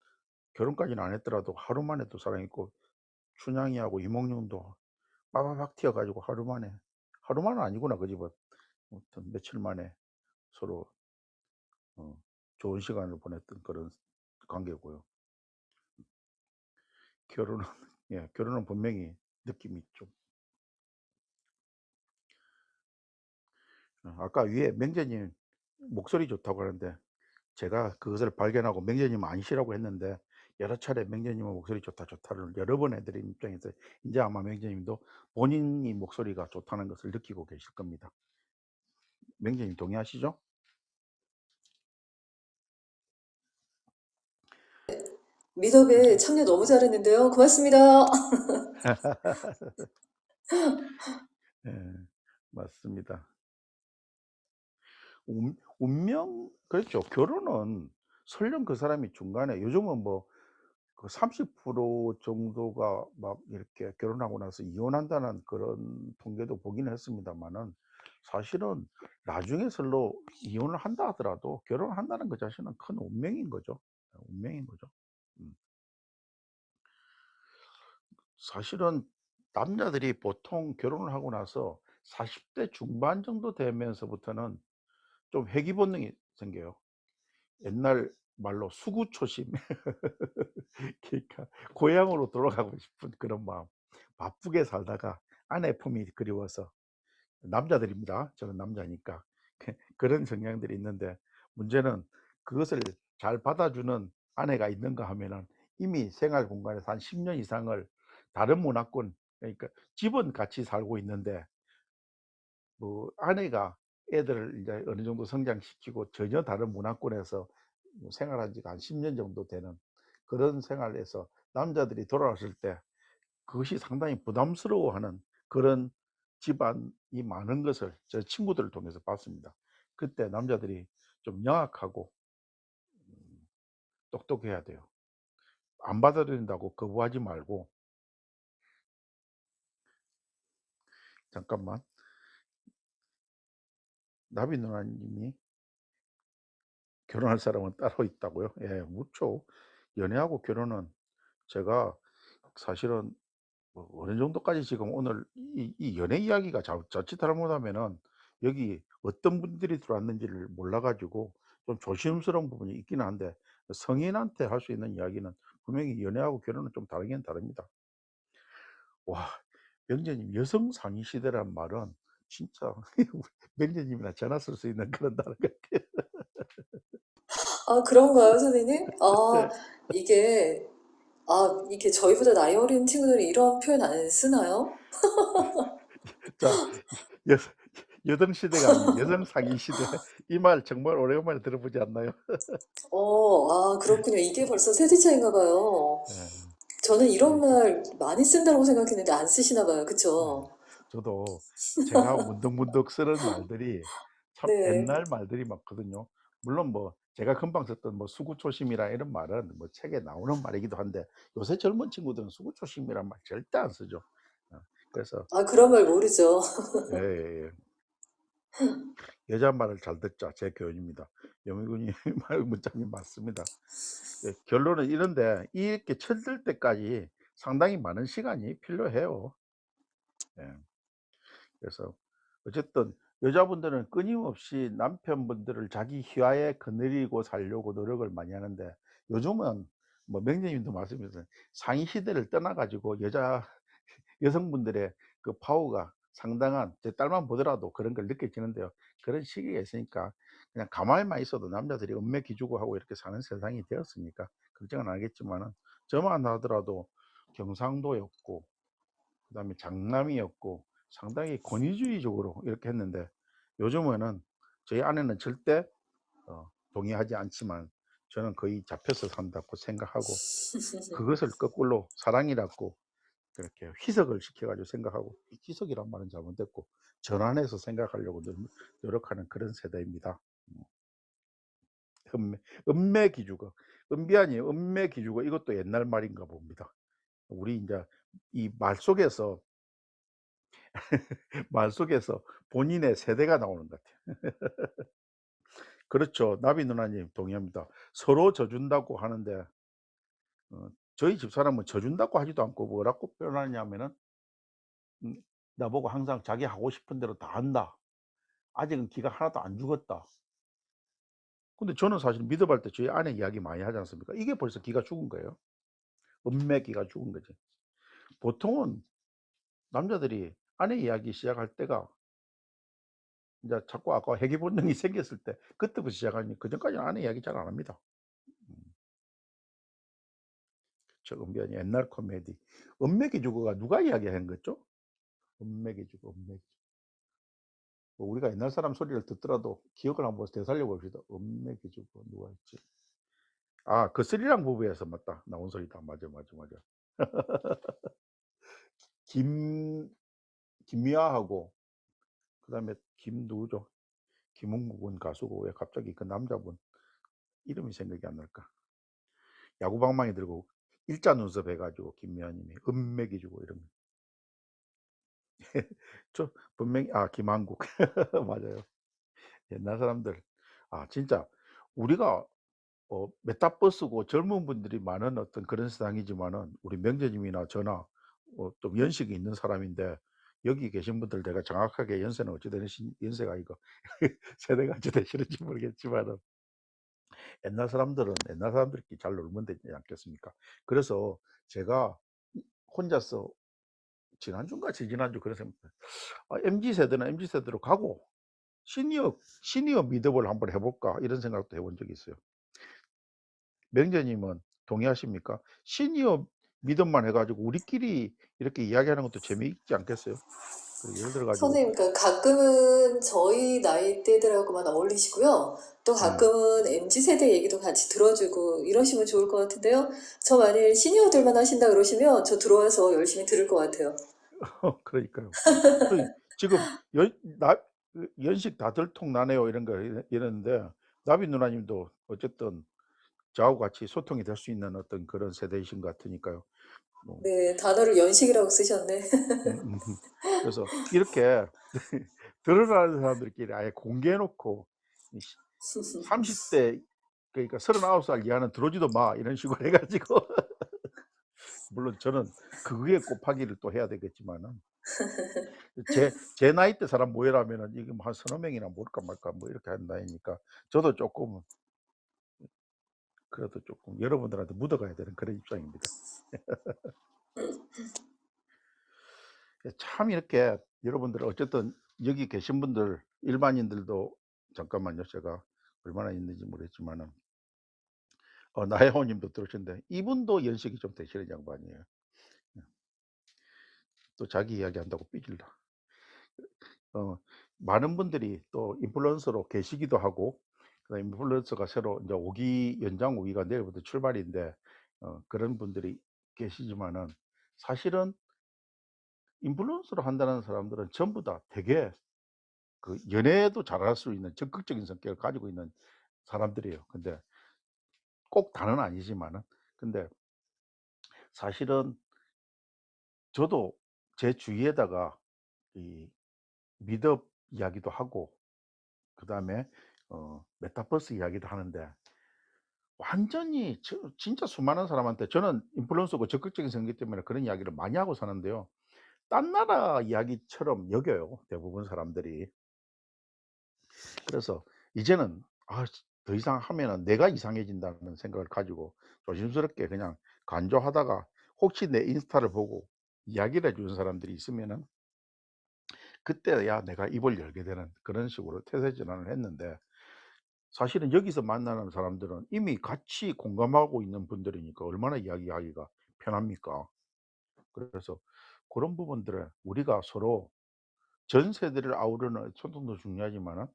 A: 결혼까지는 안 했더라도 하루 만에 또 사랑했고 춘향이하고 이몽룡도 빠바박 튀어 가지고 하루 만은 아니구나 그 집은. 아무튼 며칠 만에 서로 어 좋은 시간을 보냈던 그런 관계고요. 결혼은 예 결혼은 분명히 느낌이 좀 아까 위에 맹재님 목소리 좋다고 하는데 제가 그것을 발견하고 맹재님 아니시라고 했는데 여러 차례 맹재님의 목소리 좋다 좋다를 여러 번 해 드린 입장에서 인제 아마 맹재님도 본인이 목소리가 좋다는 것을 느끼고 계실 겁니다. 맹재님 동의하시죠?
B: 미더에 참여 너무 잘했는데요. 고맙습니다.
A: 예. 맞습니다. 운명 그렇죠. 결혼은 설령 그 사람이 중간에 요즘은 뭐 그 30% 정도가 막 이렇게 결혼하고 나서 이혼한다는 그런 통계도 보기는 했습니다마는 사실은 나중에 설로 이혼을 한다 하더라도 결혼한다는 것 자체는 큰 운명인 거죠. 운명인 거죠. 음. 사실은 남자들이 보통 결혼을 하고 나서 40대 중반 정도 되면서부터는 좀 회귀 본능이 생겨요. 옛날 말로 수구초심. 그러니까 고향으로 돌아가고 싶은 그런 마음. 바쁘게 살다가 아내 품이 그리워서 남자들입니다. 저는 남자니까. 그런 성향들이 있는데 문제는 그것을 잘 받아주는 아내가 있는가 하면은 이미 생활 공간에서 한 10년 이상을 다른 문화권 그러니까 집은 같이 살고 있는데 뭐 아내가 애들을 이제 어느 정도 성장시키고 전혀 다른 문화권에서 뭐 생활한 지가 한 10년 정도 되는 그런 생활에서 남자들이 돌아왔을 때 그것이 상당히 부담스러워하는 그런 집안이 많은 것을 제 친구들을 통해서 봤습니다. 그때 남자들이 좀 영악하고 똑똑해야 돼요. 안 받아들인다고 거부하지 말고 잠깐만 나비 누나님이 결혼할 사람은 따로 있다고요? 예, 묻죠. 연애하고 결혼은 제가 사실은 뭐 어느 정도까지 지금 오늘 이 연애 이야기가 자칫 잘못하면은 여기 어떤 분들이 들어왔는지를 몰라 가지고 좀 조심스러운 부분이 있기는 한데 성인한테 할 수 있는 이야기는 분명히 연애하고 결혼은 좀 다르긴 다릅니다. 와 명재님 여성 상위 시대란 말은 진짜 명재님이나 전화 쓸 수 있는 그런 단어 같아요.
B: 아, 그런가요, 선생님? 이게, 이게 저희보다 나이 어린 친구들이 이런 표현 안 쓰나요?
A: 자 여 여성 시대가 아닌 여성 상위 시대 이 말 정말 오래간만에 들어보지 않나요?
B: 그렇군요. 이게 벌써 세대 차이인가 봐요.
A: 예.
B: 저는 이런
A: 그러니까
B: 말 많이 쓴다고 생각했는데 안 쓰시나 봐요.
A: 네.
B: 그쵸?
A: 저도 제가 문득문득 쓰는 말들이 참
B: 네.
A: 옛날 말들이 많거든요. 물론 뭐 제가 금방 썼던 뭐 수구초심이라 이런 말은 뭐 책에 나오는 말이기도 한데 요새 젊은 친구들은 수구초심이란 말 절대 안 쓰죠. 어 그래서
B: 그런 말 모르죠.
A: 예예예. "여자 말을 잘 듣자." 제 교훈입니다. 영희군이 말 문장이 맞습니다. 예 결론은 이런데 이렇게 철들 때까지 상당히 많은 시간이 필요해요. 예. 그래서 어쨌든 여자분들은 끊임없이 남편분들을 자기 희화에 거느리고 살려고 노력을 많이 하는데 요즘은 뭐 명재님도 말씀하셨 상위 시대를 떠나 가지고 여성분들의 그 파워가 상당한 제 딸만 보더라도 그런 걸 느껴지는데요. 그런 시기가 있으니까 그냥 가만히만 있어도 남자들이 은매 기주고 하고 이렇게 사는 세상이 되었으니까 걱정은 안 하겠지만은 저만 하더라도 경상도였고 그다음에 장남이었고 상당히 권위주의적으로 이렇게 했는데 요즘에는 저희 아내는 절대 동의하지 않지만 저는 거의 잡혀서 산다고 생각하고 그것을 거꾸로 사랑이라고 그렇게 희석을 시켜 가지고 생각하고 희석이란 말은 잘못됐고 전환해서 생각하려고 노력하는 그런 세대입니다. 음. 은매 은매기주거. 은비 아니에요. 은매기주거 이것도 옛날 말인가 봅니다. 우리 인제 이 말 속에서 말 속에서 본인의 세대가 나오는 것 같아요. 그렇죠. 나비 누나님 동의합니다. 서로 져준다고 하는데 저희 집사람은 져준다고 하지도 않고 뭐라고 표현하냐면은 음 나보고 항상 "자기 하고 싶은 대로 다 한다. 아직은 기가 하나도 안 죽었다." 근데 저는 사실 믿어볼 때 저희 아내 이야기 많이 하지 않습니까? 이게 벌써 기가 죽은 거예요. 은맥기가 죽은 거지. 보통은 남자들이 아내 이야기 시작할 때가 인제 자꾸 아까 회귀 본능이 생겼을 때 그때부터 시작하니 그전까지는 아내 이야기 잘 안 합니다. 음. 저 은변히 옛날 코미디 은맥이 죽어가 누가 이야기한 거죠? 은맥이 죽어, 은맥이 뭐 우리가 옛날 사람 소리를 듣더라도 기억을 한번 되살려 봅시다. 은맥이 죽어 누가 했지? 아 그 스리랑 부부에서 맞다. 나온 소리다. 맞아, 맞아, 맞아. 김 김미아하고 그다음에 김 누구죠? 김은국은 가수고 왜 갑자기 그 남자분 이름이 생각이 안 날까? 야구방망이 들고 일자 눈썹 해 가지고 김미아 님이 은맥이 주고 이런 저 분명히 아 김한국 맞아요. 옛날 사람들 진짜 우리가 메타버스고 젊은 분들이 많은 어떤 그런 세상이지만은 우리 명재님이나 저나 좀 연식이 있는 사람인데 여기 계신 분들 내가 정확하게 연세는 어찌 되시 연세가 이거 세대가 어찌 되시는지 모르겠지만은 옛날 사람들은 옛날 사람들끼리 잘 놀면 되지 않겠습니까? 그래서 제가 혼자서 지난주인가 지지난주 그래서 MZ 세대는 MZ 세대로 가고 '시니어 미드볼 한번 해 볼까?' 이런 생각도 해본 적이 있어요. 명재님은 동의하십니까? 시니어 미드만 해 가지고 우리끼리 이렇게 이야기하는 것도 재미있지 않겠어요? 그 예를 들어 가지고
B: 선생님, 그러니까 가끔은 저희 나이대들하고만 어울리시고요. 또
A: 음.
B: 가끔은 MZ 세대 얘기도 같이 들어주고 이러시면 좋을 것 같은데요. 저 만일 시니어들만 하신다 그러시면 저 들어와서 열심히 들을 것 같아요.
A: 그러니까요. 그 지금 연 나 그 "연식 다 들통나네요." 이런 거 이러는데 나비 누나님도 어쨌든 저하고 같이 소통이 될 수 있는 어떤 그런 세대이신 것 같으니까요. 뭐
B: 네, 단어를 연식이라고 쓰셨네.
A: 그래서 이렇게 드러나는 사람들끼리 아예 공개해 놓고 이 시 30대 그러니까 39살 이하는 들어오지도 마 이런 식으로 해 가지고 물론 저는 그거에 곱하기를 또 해야 되겠지만은 제 나이 때 사람 모여라면은 이게 뭐 한 서너 명이나 모을까 말까 뭐 이렇게 하는 나이니까 저도 쪼끔 그래도 쪼끔 여러분들한테 묻어가야 되는 그런 입장입니다. 참 이렇게 여러분들 어쨌든 여기 계신 분들 일반인들도 잠깐만요. 제가 얼마나 있는지 모르겠지만은 나혜호 님도 들어오셨는데 이분도 연식이 좀 되시는 양반이에요. 예. 또 자기 이야기한다고 삐질다. 어 많은 분들이 또 인플루언서로 계시기도 하고 그다음에 인플루언서가 새로 인제 5 기 연장 5 기가 내일부터 출발인데 그런 분들이 계시지만은 사실은 인플루언서로 한다는 사람들은 전부 다 되게 그 연애도 잘할 수 있는 적극적인 성격을 가지고 있는 사람들이에요. 근데 꼭 다는 아니지만은 근데 사실은 저도 제 주위에다가 이 미덕 이야기도 하고 그다음에 메타버스 이야기도 하는데 완전히 진짜 수많은 사람한테 저는 인플루언서고 적극적인 성격 때문에 그런 이야기를 많이 하고 사는데요. 딴 나라 이야기처럼 여겨요, 대부분 사람들이. 그래서 이제는 더 이상 하면은 '내가 이상해진다.'는 생각을 가지고 조심스럽게 그냥 간조하다가 혹시 내 인스타를 보고 이야기를 해 주는 사람들이 있으면은 그때야 내가 입을 열게 되는 그런 식으로 태세 전환을 했는데 사실은 여기서 만나는 사람들은 이미 같이 공감하고 있는 분들이니까 얼마나 이야기하기가 편합니까? 그래서 그런 부분들을 우리가 서로 전 세대를 아우르는 소통도 중요하지만은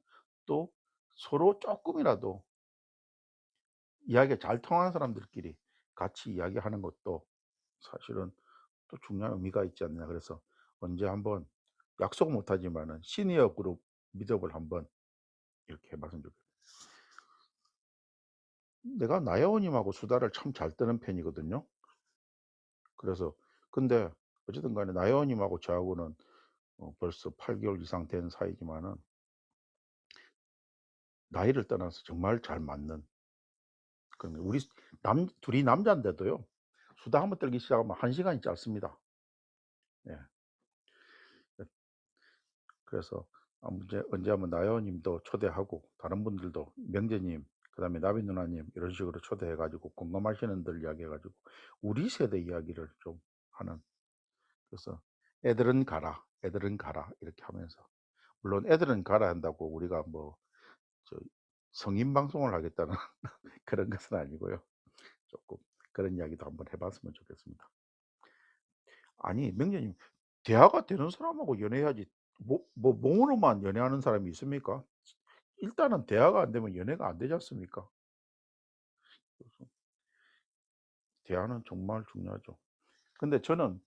A: 또 서로 조금이라도 이야기가 잘 통하는 사람들끼리 같이 이야기하는 것도 사실은 또 중요한 의미가 있지 않나. 그래서 언제 한번 약속 못 하지만은 시니어 그룹 미업을 한번 이렇게 해 봤으면 좋겠어요. 내가 나야오님하고 수다를 참 잘 떠는 편이거든요. 그래서 근데 어쨌든 간에 나야오님하고 저하고는 벌써 8 개월 이상 된 사이지만은 나이를 떠나서 정말 잘 맞는 그런 우리 남 둘이 남자인데도요. 수다 한번 떨기 시작하면 1 시간이 짧습니다. 예. 예 그래서 언제 한번 나요 님도 초대하고 다른 분들도 명재님 그다음에 나비 누나님 이런 식으로 초대해 가지고 공감하시는 들 이야기해 가지고 우리 세대 이야기를 좀 하는 그래서 "애들은 가라, 애들은 가라." 이렇게 하면서 물론 애들은 가라 한다고 우리가 뭐 저 성인 방송을 하겠다는 그런 것은 아니고요. 조금 그런 이야기도 한번 해 봤으면 좋겠습니다. 아니 명재님, 대화가 되는 사람하고 연애해야지 뭐 몸으로만 연애하는 사람이 있습니까? 일단은 대화가 안 되면 연애가 안 되지 않습니까? 그래서 대화는 정말 중요하죠. 근데 저는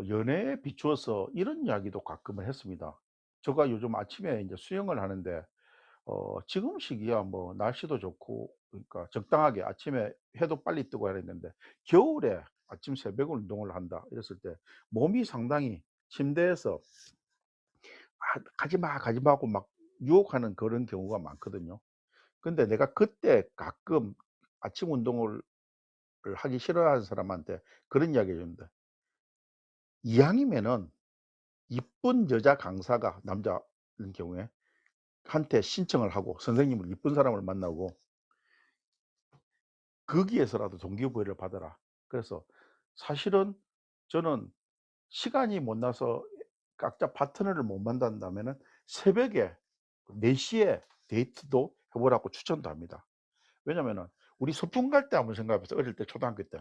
A: 연애에 비추어서 이런 이야기도 가끔은 했습니다. 제가 요즘 아침에 인제 수영을 하는데 지금 시기야 뭐 날씨도 좋고 그러니까 적당하게 아침에 해도 빨리 뜨고 해야 되는데 겨울에 아침 새벽 운동을 한다 이랬을 때 몸이 상당히 침대에서 가지 마, 가지 마." 하고 막 유혹하는 그런 경우가 많거든요. 근데 내가 그때 가끔 아침 운동을 하기 싫어하는 사람한테 그런 이야기 해 줍니다. 이왕이면은 이쁜 여자 강사가 남자인 경우에 한테 신청을 하고 선생님을 이쁜 사람을 만나고 거기에서라도 동기부여를 받아라. 그래서 사실은 저는 시간이 못 나서 각자 파트너를 못 만난다면은 새벽에 4 시에 데이트도 해 보라고 추천도 합니다. 왜냐면은 우리 소풍 갈 때 한번 생각해 보세요. 어릴 때 초등학교 때.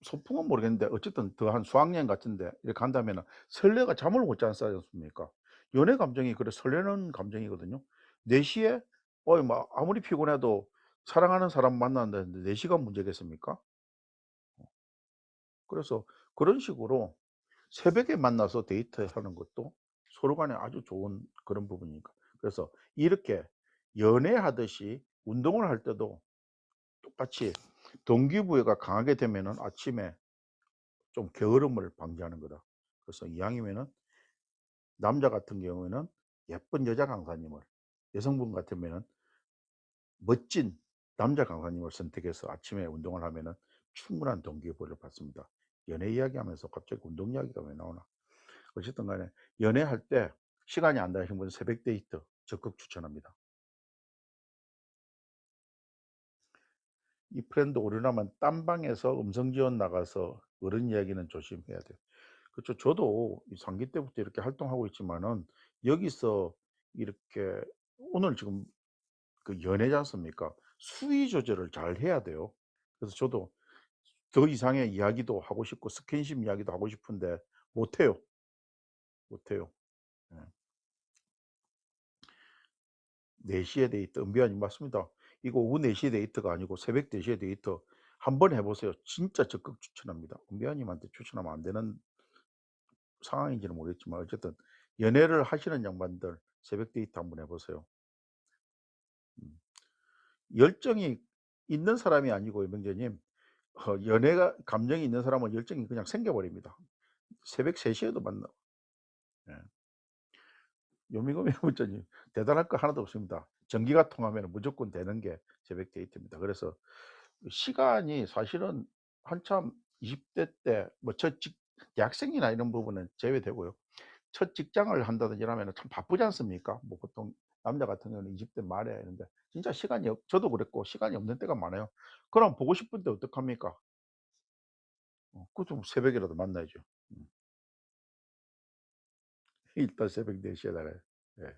A: 소풍은 모르겠는데 어쨌든 더 한 수학여행 같은데 이렇게 간다면은 설레가 잠을 못 자는 싸지 않습니까? 연애 감정이 그래 설레는 감정이거든요. 4 시에 뭐 아무리 피곤해도 사랑하는 사람 만난다는데 4 시가 문제겠습니까? 그래서 그런 식으로 새벽에 만나서 데이트하는 것도 서로 간에 아주 좋은 그런 부분이니까. 그래서 이렇게 연애하듯이 운동을 할 때도 똑같이 동기부여가 강하게 되면은 아침에 좀 게으름을 방지하는 거다. 그래서 이왕이면은 남자 같은 경우에는 예쁜 여자 강사님을, 여성분 같으면은 멋진 남자 강사님을 선택해서 아침에 운동을 하면은 충분한 동기부여를 받습니다. 연애 이야기하면서 갑자기 운동 이야기가 왜 나오나. 어쨌든 간에 연애할 때 시간이 안 되신 분은 새벽 데이트 적극 추천합니다. 이 프렌드 오류라면 딴 방에서 음성 지원 나가서 어른 이야기는 조심해야 돼요. 그쵸. 저도 이 상기 때부터 이렇게 활동하고 있지만은 여기서 이렇게 오늘 지금 그 연애지 않습니까? 수위 조절을 잘 해야 돼요. 그래서 저도 더 이상의 이야기도 하고 싶고 스킨십 이야기도 하고 싶은데 못 해요. 못 해요. 예. 4 시에 데이트 은비아님 맞습니다. 이거 오후 4 시에 데이트가 아니고 새벽 4 시에 데이트 한번 해 보세요. 진짜 적극 추천합니다. 은비아님한테 추천하면 안 되는 상황인지는 모르겠지만 어쨌든 연애를 하시는 양반들 새벽 데이트 한번 해 보세요. 음. 열정이 있는 사람이 아니고요, 명재님. 연애가 감정이 있는 사람은 열정이 그냥 생겨 버립니다. 새벽 3 시에도 만나. 예. 요미금이 문자님 대단할 거 하나도 없습니다. 전기가 통하면 무조건 되는 게 새벽 데이트입니다. 그래서 시간이 사실은 한참 20대 때 뭐 첫 대학생이나 이런 부분은 제외되고요. 첫 직장을 한다든지 이러면은 참 바쁘지 않습니까? 뭐 보통 남자 같은 경우는 20대 말에 이런데 진짜 시간이 저도 그랬고 시간이 없는 때가 많아요. 그럼 보고 싶을 때 어떡합니까? 그 좀 새벽이라도 만나야죠. 음. 일단 새벽 4 시에 나가요. 예.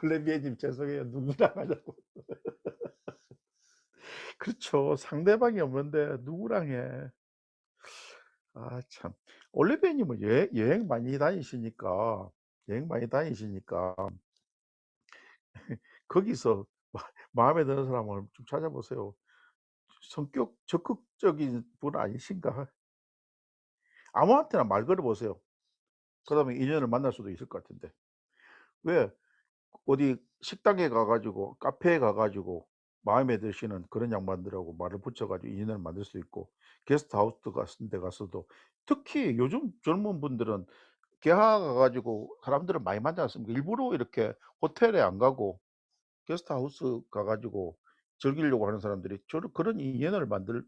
A: 올레비에님 죄송해요. 누구랑 하자고. 그렇죠. 상대방이 없는데 누구랑 해. 아 참. 올레비에님은 여행 많이 다니시니까 거기서 마음에 드는 사람을 좀 찾아보세요. 성격 적극적인 분 아니신가? 아무한테나 말 걸어 보세요. 그다음에 인연을 만날 수도 있을 것 같은데. 왜 어디 식당에 가 가지고 카페에 가 가지고 마음에 드시는 그런 양반들하고 말을 붙여 가지고 인연을 만들 수 있고 게스트하우스 같은 데 가서도 특히 요즘 젊은 분들은 개화 가 가지고 사람들을 많이 만나지 않습니까? 일부러 이렇게 호텔에 안 가고 게스트하우스 가 가지고 즐기려고 하는 사람들이 저런 그런 인연을 만드는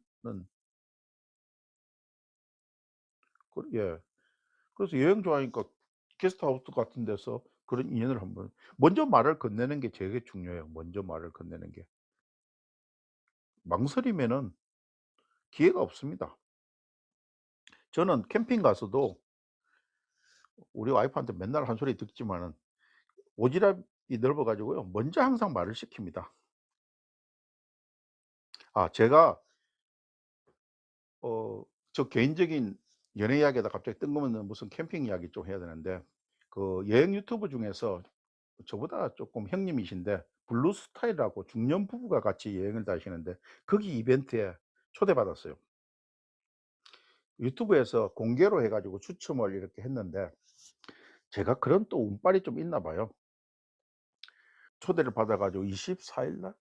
A: 예. 그래서 여행 좋아하니까 게스트하우스 같은 데서 그런 인연을 한번 먼저 말을 건네는 게 되게 중요해요. 먼저 말을 건네는 게. 망설이면은 기회가 없습니다. 저는 캠핑 가서도 우리 와이프한테 맨날 한 소리 듣지만은 오지랖이 넓어 가지고요. 먼저 항상 말을 시킵니다. 아 제가 어 저 개인적인 연애 이야기하다 갑자기 뜬금없는 무슨 캠핑 이야기 좀 해야 되는데 그 여행 유튜브 중에서 저보다 쪼끔 형님이신데 블루스타일이라고 중년 부부가 같이 여행을 다니시는데 거기 이벤트에 초대받았어요. 유튜브에서 공개로 해 가지고 추첨을 이렇게 했는데 제가 그런 또 운빨이 좀 있나 봐요. 초대를 받아 가지고 24일 날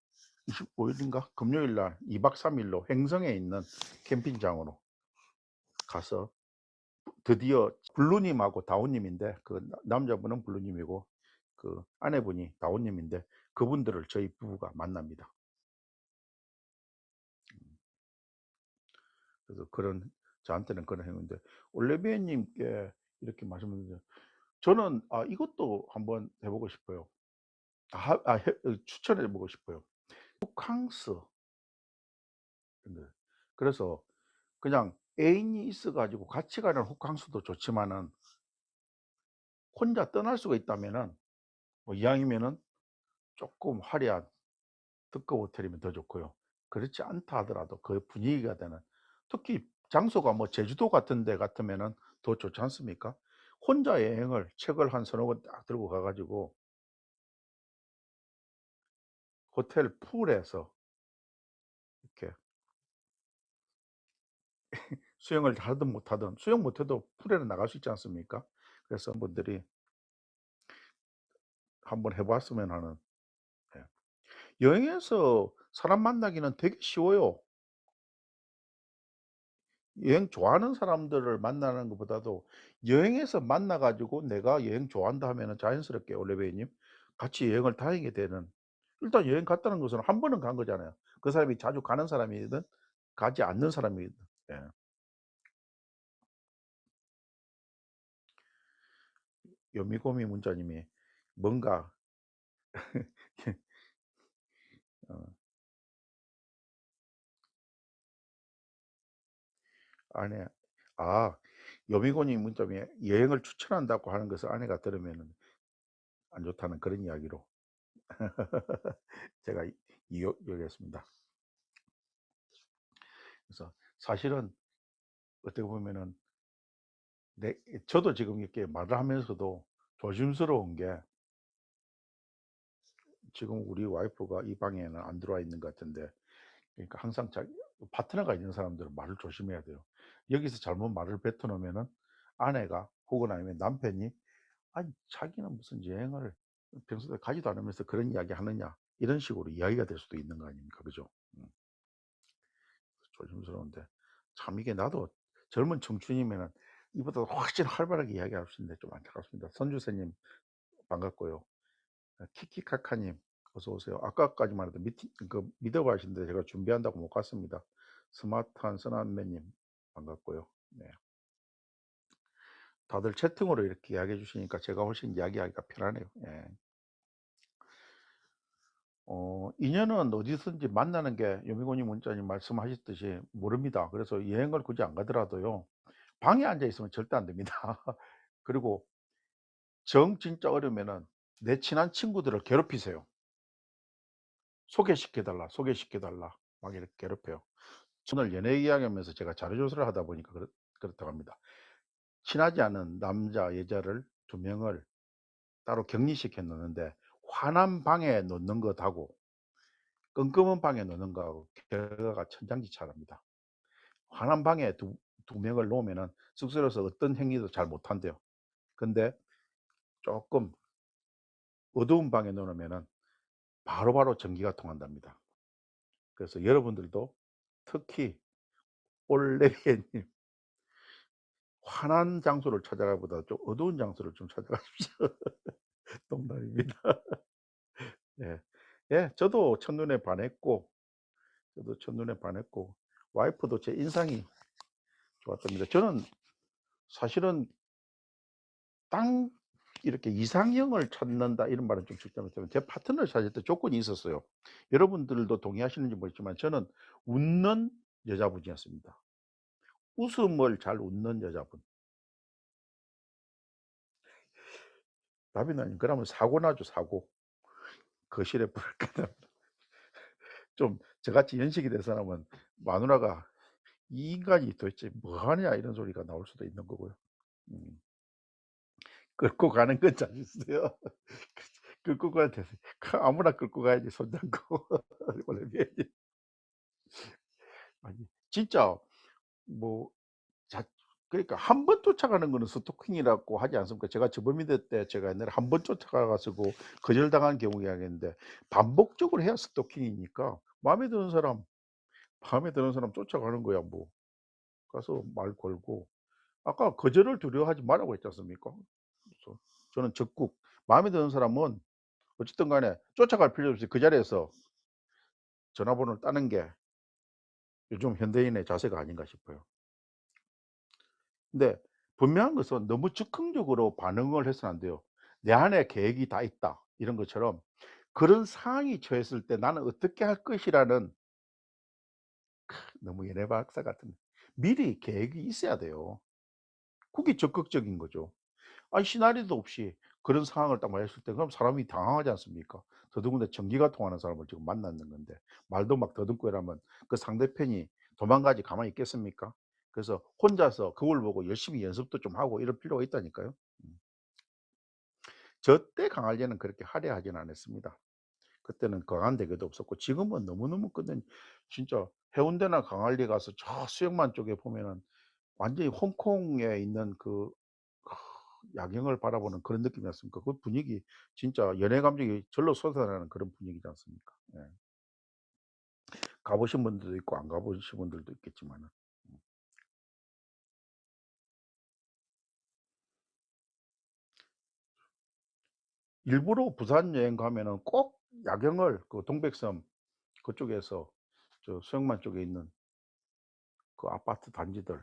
A: 25 일인가 금요일 날 2박 3 일로 횡성에 있는 캠핑장으로 가서 드디어 블루님하고 다운님인데 그 남자분은 블루님이고 그 아내분이 다운님인데 그분들을 저희 부부가 만납니다. 그래서 그런 저한테는 그런 행운인데 올리비아 님께 이렇게 말씀드리면 저는 이것도 한번 해 보고 싶어요. 추천해 보고 싶어요. 호캉스. 네. 그래서 그냥 애인이 있어 가지고 같이 가는 호캉스도 좋지만은 혼자 떠날 수가 있다면은 뭐 이왕이면은 쪼끔 화려한 특급 호텔이면 더 좋고요. 그렇지 않다 하더라도 그 분위기가 되는 특히 장소가 뭐 제주도 같은 데 같으면은 더 좋지 않습니까? 혼자 여행을 책을 한 서너 권 딱 들고 가 가지고 호텔 풀에서 이렇게 수영을 하든 못하든 수영 못해도 풀에는 나갈 수 있지 않습니까? 그래서 분들이 한번 해 봤으면 하는. 예. 여행에서 사람 만나기는 되게 쉬워요. 여행 좋아하는 사람들을 만나는 것보다도 여행에서 만나 가지고 내가 여행 좋아한다 하면은 자연스럽게 올리베이님 같이 여행을 다니게 되는. 일단 여행 갔다는 것은 한 번은 간 거잖아요. 그 사람이 자주 가는 사람이든 가지 않는 사람이든. 예. 요미고미 문자님이 뭔가 어 아내 아 요미고님 문자에 여행을 추천한다고 하는 것을 아내가 들으면은 안 좋다는 그런 이야기로 제가 이야기했습니다. 그래서 사실은 어떻게 보면은 저도 지금 이렇게 말을 하면서도 조심스러운 게 지금 우리 와이프가 이 방에는 안 들어와 있는 것 같은데 그러니까 항상 자기 파트너가 있는 사람들은 말을 조심해야 돼요. 여기서 잘못 말을 뱉어 놓으면은 아내가 혹은 아니면 남편이 "아니 자기는 무슨 여행을 평소에 가지도 않으면서 그런 이야기 하느냐." 이런 식으로 이야기가 될 수도 있는 거 아닙니까? 그죠? 음 조심스러운데 참 이게 나도 젊은 청춘이면은 이보다 훨씬 활발하게 이야기할 수 있는데 좀 안타깝습니다. 선주세님 반갑고요. 키키카카님 어서 오세요. 아까까지만 해도 미팅 그 미더하신데 제가 준비한다고 못 갔습니다. 스마트한 선남매님 반갑고요. 네. 다들 채팅으로 이렇게 이야기해 주시니까 제가 훨씬 이야기하기가 편하네요. 예. 인연은 어디서든지 만나는 게 요미고님 문자님 말씀하셨듯이 모릅니다. 그래서 여행을 굳이 안 가더라도요. 방에 앉아 있으면 절대 안 됩니다. 그리고 정 진짜 어려우면은 내 친한 친구들을 괴롭히세요. "소개시켜 달라, 소개시켜 달라." 막 이렇게 괴롭혀요. 오늘 연애 이야기하면서 제가 자료 조사를 하다 보니까 그렇다고 합니다. 친하지 않은 남자, 여자를 두 명을 따로 격리시켜 놓는데 환한 방에 놓는 것하고 끔끔한 방에 놓는 거하고 결과가 천장지차랍니다. 환한 방에 두 명을 놓으면은 쑥스러워서 어떤 행위도 잘 못한대요. 근데 쪼끔 어두운 방에 놓으면은 바로바로 전기가 통한답니다. 그래서 여러분들도 특히 올레리에님 환한 장소를 찾아가기보다 좀 어두운 장소를 좀 찾아가십시오. 농담입니다. 예. 예 저도 첫눈에 반했고 와이프도 제 인상이 좋았답니다. 저는 사실은 땅 이렇게 "이상형을 찾는다." 이런 말은 좀 적절하지만 제 파트너를 찾을 때 조건이 있었어요. 여러분들도 동의하시는지 모르지만 저는 웃는 여자분이었습니다. 웃음을 잘 웃는 여자분. 다비나님 그러면 사고 나죠, 사고. 거실에 불을 끄면 좀 저같이 연식이 된 사람은 마누라가 '이 인간이 도대체 뭐 하냐.' 이런 소리가 나올 수도 있는 거고요. 음. 끌고 가는 건 잘 있어요. 끌고 가야 돼. 아무나 끌고 가야지 손잡고. 원래 아니 진짜 뭐 자 그러니까 한 번 쫓아가는 거는 스토킹이라고 하지 않습니까? 제가 저버미대 때 제가 옛날에 한 번 쫓아가 가지고 거절당한 경우 이야기했는데 반복적으로 해야 스토킹이니까 마음에 드는 사람 쫓아가는 거야 뭐. 가서 말 걸고 아까 거절을 두려워하지 말라고 했지 않습니까? 그래서 저는 적극 마음에 드는 사람은 어쨌든 간에 쫓아갈 필요 없이 그 자리에서 전화번호를 따는 게 요즘 현대인의 자세가 아닌가 싶어요. 근데 분명한 것은 너무 즉흥적으로 반응을 해서는 안 돼요. '내 안에 계획이 다 있다.' 이런 것처럼 그런 상황이 처했을 때 '나는 어떻게 할 것이'라는 너무 연애 박사 같은 미리 계획이 있어야 돼요. 그게 적극적인 거죠. 아니 시나리오도 없이 그런 상황을 딱 맞았을 때 그럼 사람이 당황하지 않습니까? 더더군다나 전기가 통하는 사람을 지금 만났는 건데 말도 막 더듬고 이러면 그 상대편이 도망가지 가만히 있겠습니까? 그래서 혼자서 거울 보고 열심히 연습도 좀 하고 이럴 필요가 있다니까요. 음. 저 때 강아지는 그렇게 화려하진 않았습니다. 그때는 강한 대교도 없었고 지금은 너무너무 끝낸 진짜 해운대나 강안리 가서 저 수영만 쪽에 보면은 완전히 홍콩에 있는 그 야경을 바라보는 그런 느낌이었습니까? 그 분위기 진짜 연애 감정이 절로 솟아나는 그런 분위기지 않습니까? 예. 가 보신 분들도 있고 안 가 보신 분들도 있겠지만은. 음. 일부러 부산 여행 가면은 꼭 야경을 그 동백섬 그쪽에서 저 수영만 쪽에 있는 그 아파트 단지들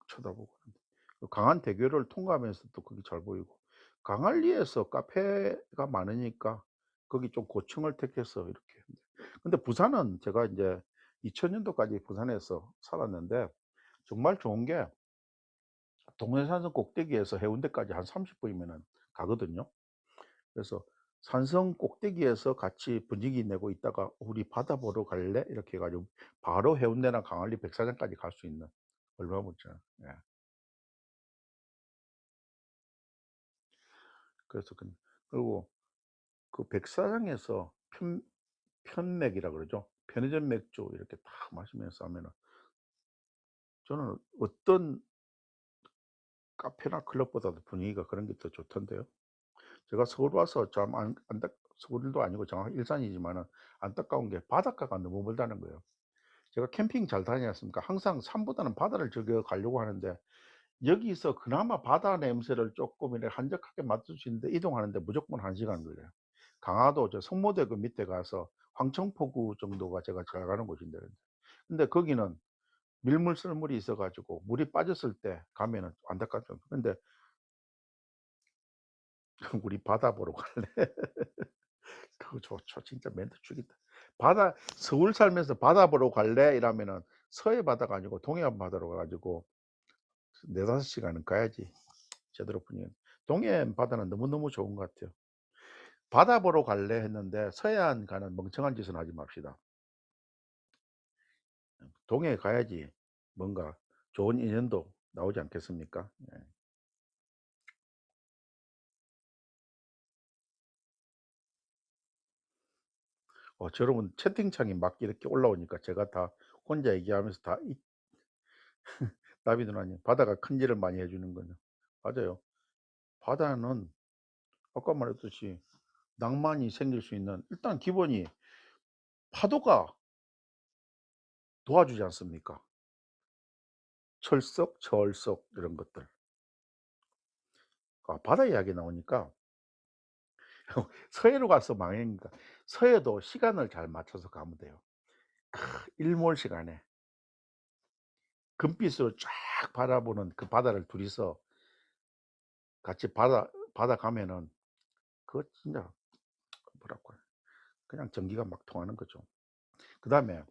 A: 쳐다보고 하는데 그 강안대교를 통과하면서 또 그게 잘 보이고 강안리에서 카페가 많으니까 거기 좀 고층을 택해서 이렇게 했는데 근데 부산은 제가 인제 2000 년도까지 부산에서 살았는데 정말 좋은 게 동해산성 꼭대기에서 해운대까지 한 30 분이면은 가거든요. 그래서 산성 꼭대기에서 같이 분위기 내고 있다가 "우리 바다 보러 갈래?" 이렇게 해 가지고 바로 해운대나 강안리 백사장까지 갈 수 있는 얼마나 멋져요. 예. 그래서 그리고 그 백사장에서 편맥이라 그러죠. 편의점 맥주 이렇게 딱 마시면서 하면은 저는 어떤 카페나 클럽보다도 분위기가 그런 게 더 좋던데요. 제가 서울 와서 참 서울도 아니고 정확히 일산이지만은 안타까운 게 바닷가가 너무 멀다는 거예요. 제가 캠핑 잘 다니지 않습니까? 항상 산보다는 바다를 즐겨 가려고 하는데 여기서 그나마 바다 냄새를 쪼끔 이렇게 한적하게 맡을 수 있는데 이동하는데 무조건 1 시간 걸려요. 강화도 저 성모대교 밑에 가서 황청포구 정도가 제가 잘 가는 곳인데 근데 거기는 밀물 썰물이 있어 가지고 물이 빠졌을 때 가면은 안타깝죠. 근데 "우리 바다 보러 갈래?" 그거 좋죠. 진짜 멘트 죽인다. 바다 "서울 살면서 바다 보러 갈래?" 이러면은 서해 바다가 아니고 동해안 바다로 가 가지고 4-5 시간은 가야지 제대로 분위기 동해안 바다는 너무너무 좋은 것 같아요. '바다 보러 갈래?' 했는데 서해안 가는 멍청한 짓은 하지 맙시다. 동해에 가야지 뭔가 좋은 인연도 나오지 않겠습니까? 예. 저러면 채팅창이 막 이렇게 올라오니까 제가 다 혼자 얘기하면서 다 나비 누나님 바다가 큰일을 많이 해 주는군요. 맞아요. 바다는 아까 말했듯이 낭만이 생길 수 있는 일단 기본이 파도가 도와주지 않습니까? 철석, 저얼석 이런 것들. 바다 이야기 나오니까 서해로 가서 망해니까 서해도 시간을 잘 맞춰서 가면 돼요. 일몰 시간에 금빛으로 쫙 바라보는 그 바다를 둘이서 같이 바다 가면은 그거 진짜 뭐랄까요. 그냥 전기가 막 통하는 거죠. 그다음에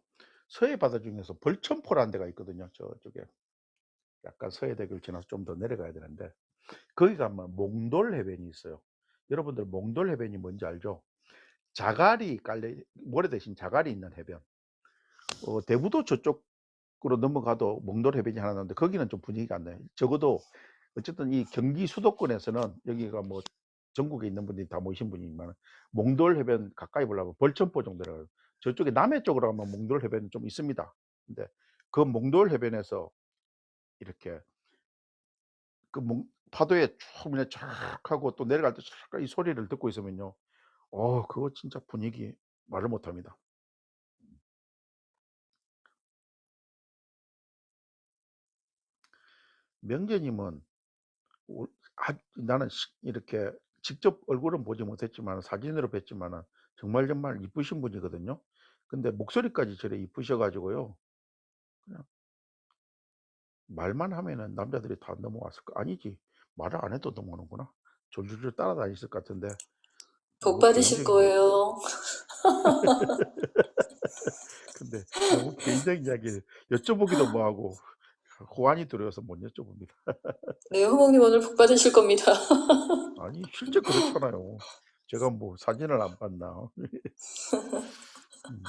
A: 서해 바다 중에서 벌천포라는 데가 있거든요. 저쪽에 약간 서해대교를 지나서 좀 더 내려가야 되는데 거기 가면 몽돌 해변이 있어요. 여러분들 몽돌 해변이 뭔지 알죠? 자갈이 깔려 모래 대신 자갈이 있는 해변. 대부도 저쪽으로 넘어가도 몽돌 해변이 하나 나는데 거기는 좀 분위기가 안 나요. 적어도 어쨌든 이 경기 수도권에서는 여기가 뭐 전국에 있는 분들이 다 모이신 분이지만 몽돌 해변 가까이 보려면 벌천포 정도 내려가요. 저쪽에 남해 쪽으로 가면 몽돌 해변이 좀 있습니다. 근데 그 몽돌 해변에서 이렇게 그 파도에 쭉 그냥 쫙 하고 또 내려갈 때 쫙 이 소리를 듣고 있으면요. 그거 진짜 분위기 말을 못 합니다. 명재님은 올 나는 이렇게 직접 얼굴은 보지 못했지만 사진으로 뵀지만은 정말 정말 이쁘신 분이거든요. 근데 목소리까지 저래 이쁘셔 가지고요. 그냥 말만 하면은 남자들이 다 넘어왔을 거 아니지. 말을 안 해도 넘어오는구나. 졸졸졸 따라다녔을 것 같은데
B: 복
A: 너무
B: 받으실
A: 개인적인 이야기.
B: 거예요.
A: 근데 너무 개인적인 이야기를 여쭤보기도 뭐하고 호환이 두려워서 못 여쭤봅니다.
B: 네, 호목님 오늘 복 받으실 겁니다.
A: 아니 실제 그렇잖아요. 제가 뭐 사진을 안 봤나. 음.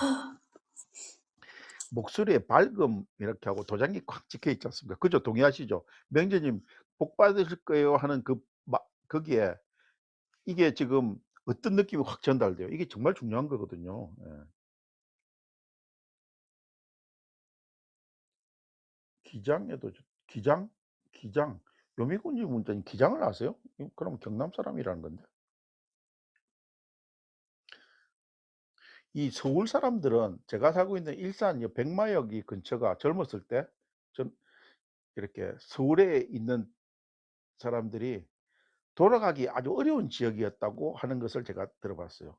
A: 목소리에 밝음 이렇게 하고 도장이 꽉 찍혀 있지 않습니까? 그죠? 동의하시죠? 명재님 복 받으실 거예요 하는 거기에 이게 지금 어떤 느낌이 확 전달돼요. 이게 정말 중요한 거거든요. 예. 기장에도 기장? 기장. 요미군지 문자님 기장을 아세요? 그럼 경남 사람이라는 건데. 이 서울 사람들은 제가 살고 있는 일산 요 백마역 이 근처가 젊었을 때 전 이렇게 서울에 있는 사람들이 돌아가기 아주 어려운 지역이었다고 하는 것을 제가 들어봤어요.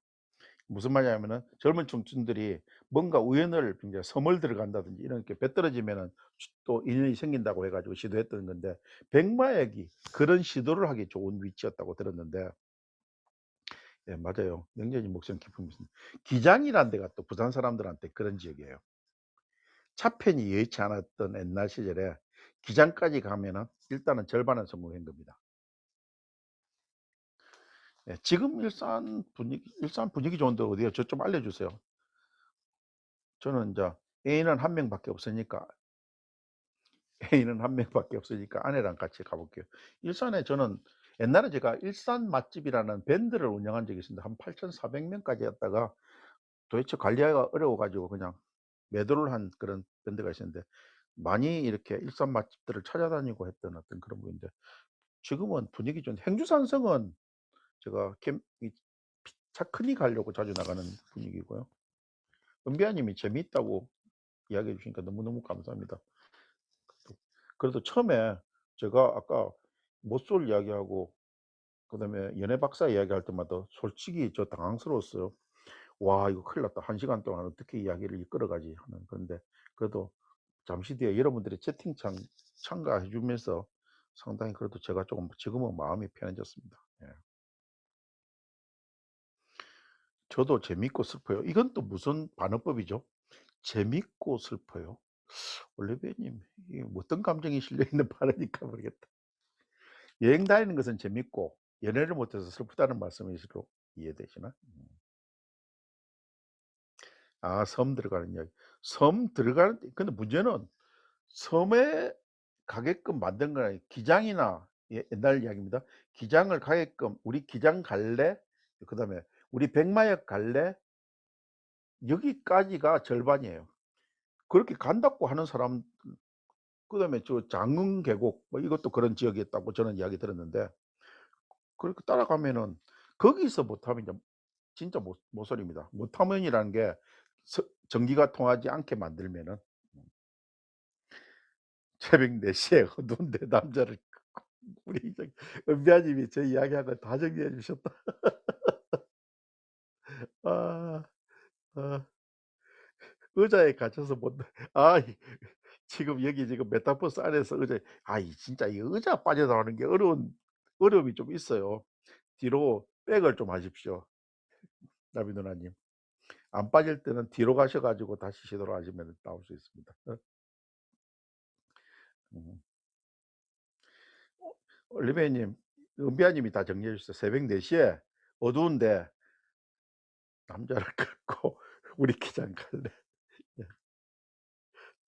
A: 무슨 말이냐면은 젊은 청춘들이 뭔가 우연을 빙자해 섬을 들어간다든지 이렇게 배 떨어지면은 또 인연이 생긴다고 해 가지고 시도했던 건데 백마역이 그런 시도를 하기 좋은 위치였다고 들었는데 예 맞아요. 명재님 목소리는 기품이 있습니다. 기장이라는 데가 또 부산 사람들한테 그런 지역이에요. 차편이 여의치 않았던 옛날 시절에 기장까지 가면은 일단은 절반은 성공한 겁니다. 예 지금 일산 분위기 좋은데 어디예요? 저 좀 알려 주세요. 저는 인제 애인은 한 명밖에 없으니까 애인은 한 명밖에 없으니까 아내랑 같이 가 볼게요. 일산에 저는 옛날에 제가 일산 맛집이라는 밴드를 운영한 적이 있습니다. 한 8,400 명까지 했다가 도대체 관리하기가 어려워 가지고 그냥 매도를 한 그런 밴드가 있었는데 많이 이렇게 일산 맛집들을 찾아다니고 했던 어떤 그런 분인데 지금은 분위기 좀 행주산성은 제가 캠 이 차 크니 가려고 자주 나가는 분위기고요. 은비아 님이 재미있다고 이야기해 주시니까 너무너무 감사합니다. 그래도 처음에 제가 아까 모쏠 이야기하고 그다음에 연애 박사 이야기할 때마다 솔직히 저 당황스러웠어요. '와 이거 큰일 났다. 1시간 동안 어떻게 이야기를 이끌어가지.' 하는 그런데 그래도 잠시 뒤에 여러분들이 채팅창 참가해 주면서 상당히 그래도 제가 조금 지금은 마음이 편해졌습니다. 예. 저도 재밌고 슬퍼요. 이건 또 무슨 반어법이죠? 재밌고 슬퍼요. 올리비아님 이게 어떤 감정이 실려 있는 발언인가 모르겠다. 여행 다니는 것은 재밌고 연애를 못해서 슬프다는 말씀이시로 이해되시나? 섬 들어가는 이야기. 섬 들어가는 근데 문제는 섬에 가게끔 만든 거는 기장이나 옛날 이야기입니다. "기장을 가게끔 우리 기장 갈래?" 그다음에 "우리 백마역 갈래?" 여기까지가 절반이에요. 그렇게 간다고 하는 사람 그다음에 저 장흥 계곡 뭐 이것도 그런 지역이었다고 저는 이야기 들었는데 그렇게 따라가면은 거기서 못하면 이제 진짜 모쏠입니다. 못하면이라는 게 전기가 통하지 않게 만들면은 새벽 4 시에 어두운데 남자를 우리 저기 은비아님이 제 이야기한 거 다 정리해 주셨다. 아. 아. 의자에 갇혀서 못 이 지금 여기 지금 메타버스 안에서 이 진짜 이 의자 빠져나오는 게 어려움이 좀 있어요. 뒤로 백을 좀 하십시오, 나비 누나님. 안 빠질 때는 뒤로 가셔 가지고 다시 시도를 하시면 나올 수 있습니다. 음. 올리비아 님, 은비아 님이 다 정리해 주셨어요. 새벽 4 시에 어두운데 남자를 끌고 우리 기장 갈래. 예.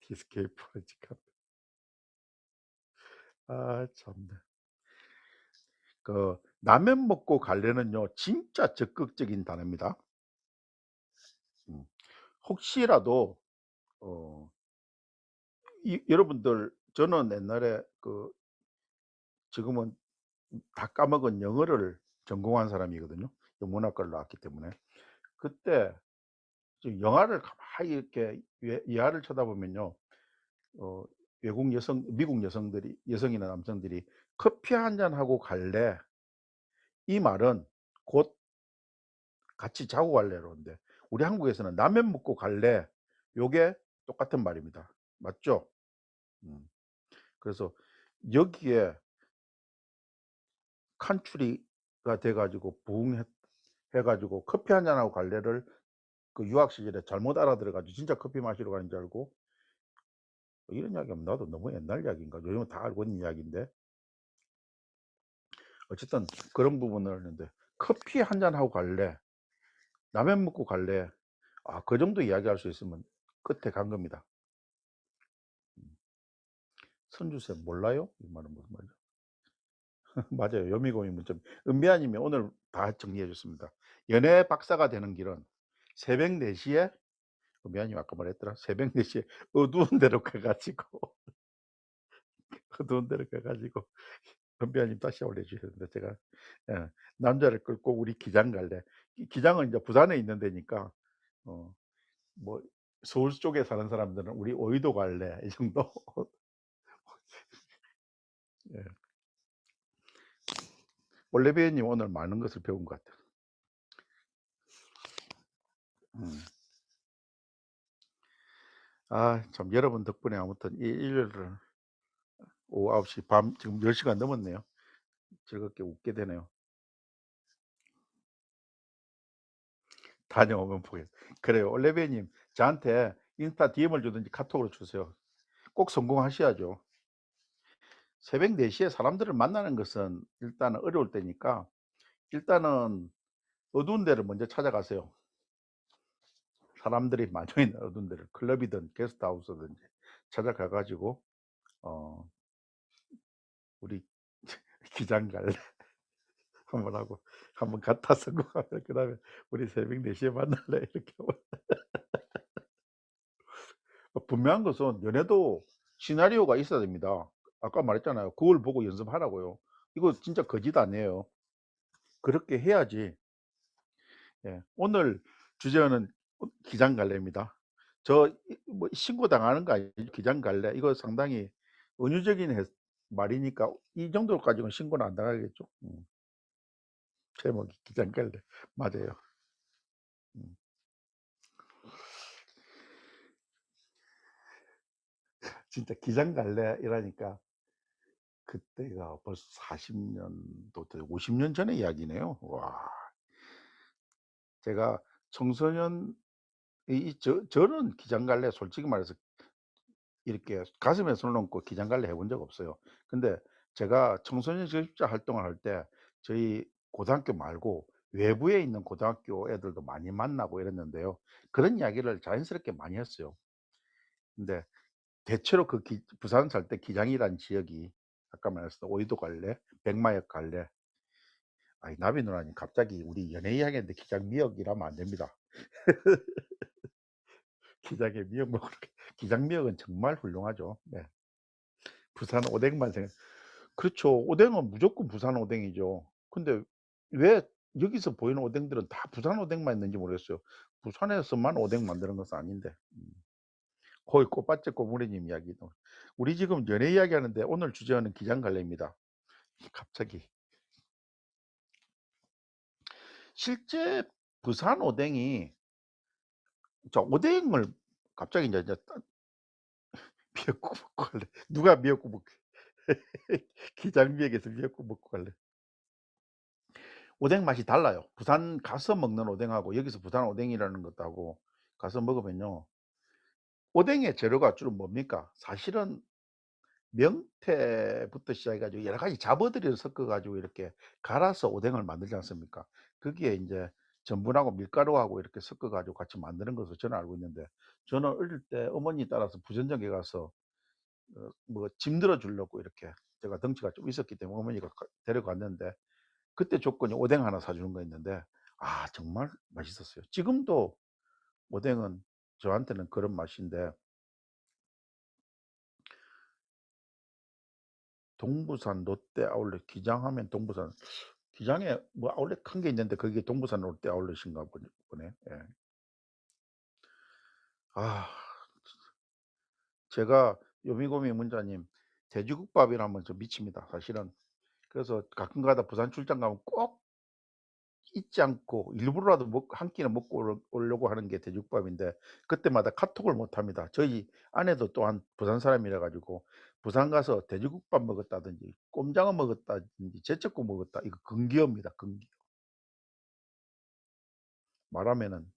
A: 디스케이프를 지금. 아 참네. 그 라면 먹고 갈래는요 진짜 적극적인 단어입니다. 음. 혹시라도 어 이 여러분들 저는 옛날에 그 지금은 다 까먹은 영어를 전공한 사람이거든요. 영문학과를 나왔기 때문에. 그때 저 영화를 가만히 이렇게 예화를 쳐다보면요. 어 외국 여성 미국 여성들이 여성이나 남성들이 "커피 한 잔 하고 갈래?" 이 말은 곧 "같이 자고 갈래."로인데 우리 한국에서는 "라면 먹고 갈래?" 요게 똑같은 말입니다. 맞죠? 음. 그래서 여기에 간추리가 돼 가지고 부응해 가지고 "커피 한 잔 하고 갈래?"를 그 유학 시절에 잘못 알아들어 가지고 진짜 커피 마시러 가는 줄 알고 이런 이야기하면 나도 너무 옛날 이야기인가? 요즘은 다 알고 있는 이야기인데 어쨌든 그런 부분을 했는데 "커피 한 잔 하고 갈래? 라면 먹고 갈래?" 아 그 정도 이야기할 수 있으면 끝에 간 겁니다. 음. 선주세 몰라요? 이 말은 무슨 말이죠? 맞아요. 요미고미 문점. 은비아 님이 오늘 다 정리해 줬습니다. 연애 박사가 되는 길은 새벽 4 시에 은비아 님 아까 뭐랬더라? 새벽 4 시에 어두운 데로 가 가지고 어두운 데로 가 가지고 은비아 님 다시 올려주셨는데 제가 예 남자를 끌고 "우리 기장 갈래." 이 기장은 인제 부산에 있는 데니까 어 뭐 서울 쪽에 사는 사람들은 "우리 오이도 갈래." 이 정도. 예. 올리비아 님 오늘 많은 것을 배운 것 같아요. 음. 아 참 여러분 덕분에 아무튼 이 일요일을 오후 9시 밤 지금 10 시가 넘었네요. 즐겁게 웃게 되네요. 다녀오면 보겠 그래요. 올리비아 님 저한테 인스타 DM을 주든지 카톡으로 주세요. 꼭 성공하셔야죠. 새벽 4 시에 사람들을 만나는 것은 일단은 어려울 때니까 일단은 어두운 데를 먼저 찾아가세요. 사람들이 많이 있는 어두운 데를 클럽이든 게스트하우스든지 찾아가 가지고 어 "우리 기장 갈래?" 한번 하고 한번 갔다 성공하면 그다음에 "우리 새벽 4 시에 만날래?" 이렇게 하면 분명한 것은 연애도 시나리오가 있어야 됩니다. 아까 말했잖아요. 그걸 보고 연습하라고요. 이거 진짜 거짓 아니에요. 그렇게 해야지 예 오늘 주제는 기장 갈래입니다. 저 뭐 신고당하는 거 아니에요. 기장 갈래. 이거 상당히 은유적인 말이니까 이 정도 가지고는 신고는 안 당하겠죠. 제목이 기장 갈래. 맞아요. 음. 진짜 기장 갈래 이라니까 그때가 벌써 40 년도 더 50년 전의 이야기네요. 와. 제가 청소년 저는 기장 갈래 솔직히 말해서 이렇게 가슴에 손을 얹고 기장 갈래 해본 적 없어요. 근데 제가 청소년 적십자 활동을 할 때 저희 고등학교 말고 외부에 있는 고등학교 애들도 많이 만나고 이랬는데요. 그런 이야기를 자연스럽게 많이 했어요. 근데 대체로 그 부산 살 때 기장이라는 지역이 아까 말했던 오이도 갈래, 백마역 갈래 아이 나비 누나님 갑자기 우리 연애 이야기했는데 기장 미역이라면 안 됩니다. 기장의 미역 먹으러 기장 미역은 정말 훌륭하죠. 네. 부산 오뎅만 생각 그렇죠. 오뎅은 무조건 부산 오뎅이죠. 근데 왜 여기서 보이는 오뎅들은 다 부산 오뎅만 있는지 모르겠어요. 부산에서만 오뎅 만드는 것은 아닌데. 거의 꽃밭집 고무래님 이야기도. 우리 지금 연애 이야기하는데 오늘 주제는 기장 갈래입니다. 갑자기. 실제 부산 오뎅이 저 오뎅을 갑자기 인제 미역국 먹고 갈래. 누가 미역국 먹 기장미역에서 미역국 먹고 갈래. 오뎅 맛이 달라요. 부산 가서 먹는 오뎅하고 여기서 부산 오뎅이라는 것하고 가서 먹으면요. 오뎅의 재료가 주로 뭡니까? 사실은 명태부터 시작해 가지고 여러 가지 잡어들여 섞어 가지고 이렇게 갈아서 오뎅을 만들지 않습니까? 거기에 인제 전분하고 밀가루하고 이렇게 섞어 가지고 같이 만드는 것으로 저는 알고 있는데, 저는 어릴 때 어머니 따라서 부전역에 가서 뭐 짐 들어 주려고 이렇게, 제가 덩치가 좀 있었기 때문에 어머니가 데려갔는데, 그때 조건이 오뎅 하나 사 주는 거였는데 정말 맛있었어요. 지금도 오뎅은 저한테는 그런 맛인데, 동부산 롯데 아울렛 기장하면 동부산, 기장에 뭐 아울렛 큰 게 있는데 그게 동부산 롯데 아울렛인가 보네. 예. 아 제가 요미고미 문자님, 돼지국밥이라면 저 미칩니다 사실은. 그래서 가끔가다 부산 출장 가면 꼭 잊지 않고 일부러라도 한 끼는 먹고 오려고 하는 게 돼지국밥인데, 그때마다 카톡을 못 합니다. 저희 아내도 또한 부산 사람이라 가지고 부산 가서 돼지국밥 먹었다든지 꼼장어 먹었다든지 제철국 먹었다, 이거 금기어입니다, 금기어. 말하면은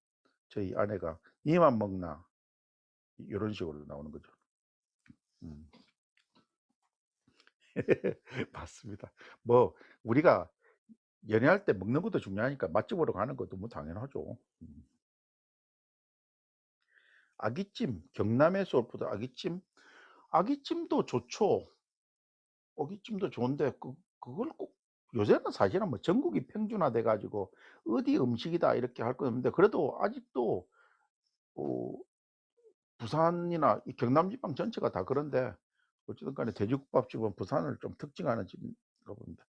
A: 저희 아내가 "니만 먹나?" 요런 식으로 나오는 거죠. 음. 맞습니다. 뭐 우리가 연애할 때 먹는 것도 중요하니까 맛집으로 가는 것도 뭐 당연하죠. 음. 아귀찜, 경남의 소울푸드 아귀찜. 아귀찜도 좋죠. 아귀찜도 좋은데 그걸 꼭, 요새는 사실은 뭐 전국이 평준화돼 가지고 어디 음식이다 이렇게 할 건 없는데, 그래도 아직도 어 부산이나 이 경남 지방 전체가 다 그런데, 어쨌든 간에 돼지국밥집은 부산을 좀 특징하는 집인가 봅니다.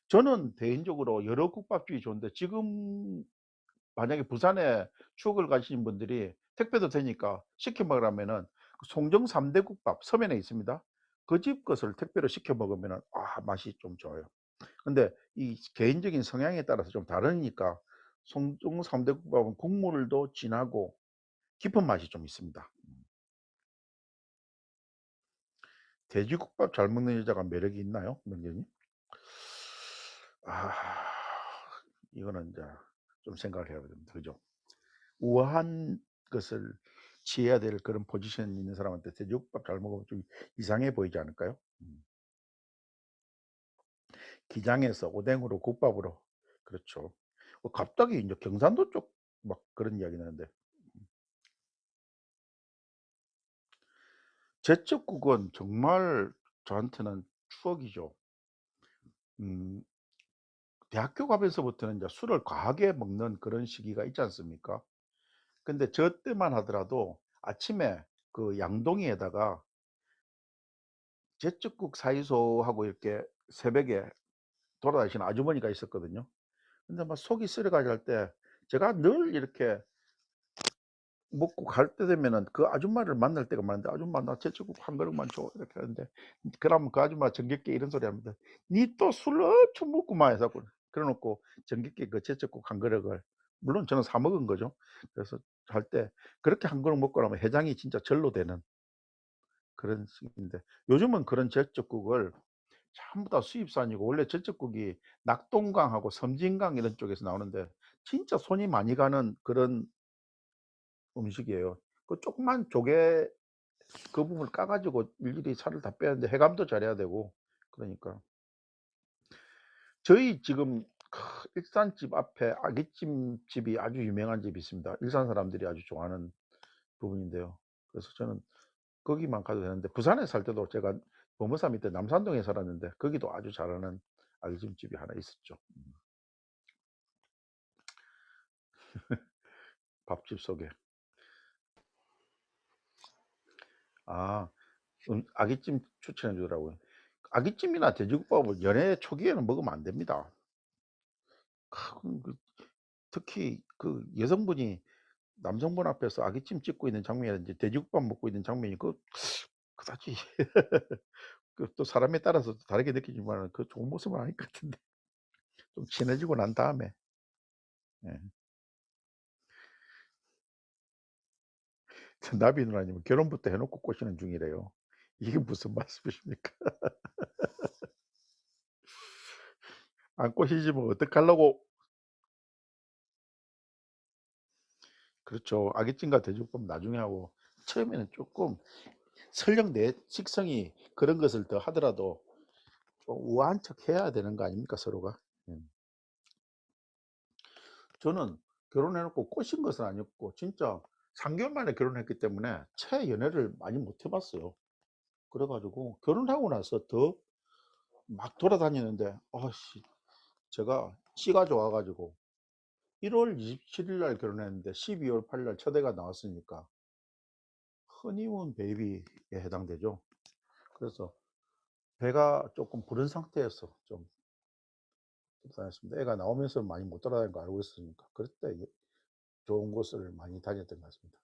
A: 저는 개인적으로 여러 국밥집이 좋은데, 지금 만약에 부산에 추억을 가시는 분들이 택배도 되니까 시켜 먹으라면은 그 송정 3대 국밥 서면에 있습니다. 그 집 것을 택배로 시켜 먹으면은 맛이 좀 좋아요. 근데 이 개인적인 성향에 따라서 좀 다르니까 송정 3대 국밥은 국물도 진하고 깊은 맛이 좀 있습니다. 돼지국밥 잘 먹는 여자가 매력이 있나요? 명재님? 아 이거는 인제 좀 생각을 해야 됩니다. 그죠? 우아한 것을 취해야 될 그런 포지션이 있는 사람한테 돼지국밥 잘 먹으면 좀 이상해 보이지 않을까요? 기장에서 오뎅으로 국밥으로. 그렇죠. 갑자기 인제 경상도 쪽 막 그런 이야기 나는데, 제첩국은 정말 저한테는 추억이죠. 음 대학교 가면서부터는 인제 술을 과하게 먹는 그런 시기가 있지 않습니까? 근데 저 때만 하더라도 아침에 그 양동이에다가 제첩국 사이소하고 이렇게 새벽에 돌아다니시는 아주머니가 있었거든요. 근데 막 속이 쓰려 가지고 할 때 제가 늘 이렇게 먹고 갈 때 되면은 그 아줌마를 만날 때가 많은데, "아줌마 나 제철국 한 그릇만 줘." 이렇게 하는데, 그러면 그 아줌마가 정겹게 이런 소리 합니다. "니 또 술 엄청 먹구만." 해서 그래 놓고 정겹게 그 제철국 한 그릇을, 물론 저는 사 먹은 거죠. 그래서 할 때 그렇게 한 그릇 먹고 나면 해장이 진짜 절로 되는 그런 식인데, 요즘은 그런 제철국을 전부 다 수입산이고, 원래 제철국이 낙동강하고 섬진강 이런 쪽에서 나오는데 진짜 손이 많이 가는 그런 음식이에요. 그 조그만 조개 그 부분을 까 가지고 일일이 살을 다 빼야 되는데 해감도 잘해야 되고, 그러니까 저희 지금 일산집 앞에 아귀찜 집이 아주 유명한 집이 있습니다. 일산 사람들이 아주 좋아하는 부분인데요. 그래서 저는 거기만 가도 되는데, 부산에 살 때도 제가 범어사 밑에 남산동에 살았는데 거기도 아주 잘하는 아귀찜 집이 하나 있었죠. 밥집 소개. 아 아귀찜 추천해 주더라고요. 아귀찜이나 돼지국밥을 연애 초기에는 먹으면 안 됩니다. 그 특히 그 여성분이 남성분 앞에서 아귀찜 찍고 있는 장면이라든지 돼지국밥 먹고 있는 장면이 그다지 또 사람에 따라서 다르게 느끼지만은 그 좋은 모습은 아닐 것 같은데, 좀 친해지고 난 다음에. 예. 저 나비 누나님은 결혼부터 해 놓고 꼬시는 중이래요. 이게 무슨 말씀이십니까? 안 꼬시지면 어떡하려고. 그렇죠. 아귀찜과 돼지국밥 나중에 하고 처음에는 쪼끔 설령 내 식성이 그런 것을 더 하더라도 좀 우아한 척 해야 되는 거 아닙니까, 서로가? 음. 저는 결혼해 놓고 꼬신 것은 아니었고 진짜 3 개월 만에 결혼했기 때문에 채 연애를 많이 못 해 봤어요. 그래 가지고 결혼하고 나서 더 막 돌아다니는데 제가 씨가 좋아 가지고 1월 27일 날 결혼했는데 12월 8일 날 첫 애가 나왔으니까 허니문 베이비에 해당되죠. 그래서 배가 쪼끔 부른 상태에서 좀 다녔습니다. 애가 나오면서 많이 못 돌아다니는 거 알고 있으니까. 그럴 때 좋은 곳을 많이 다녔던 것 같습니다.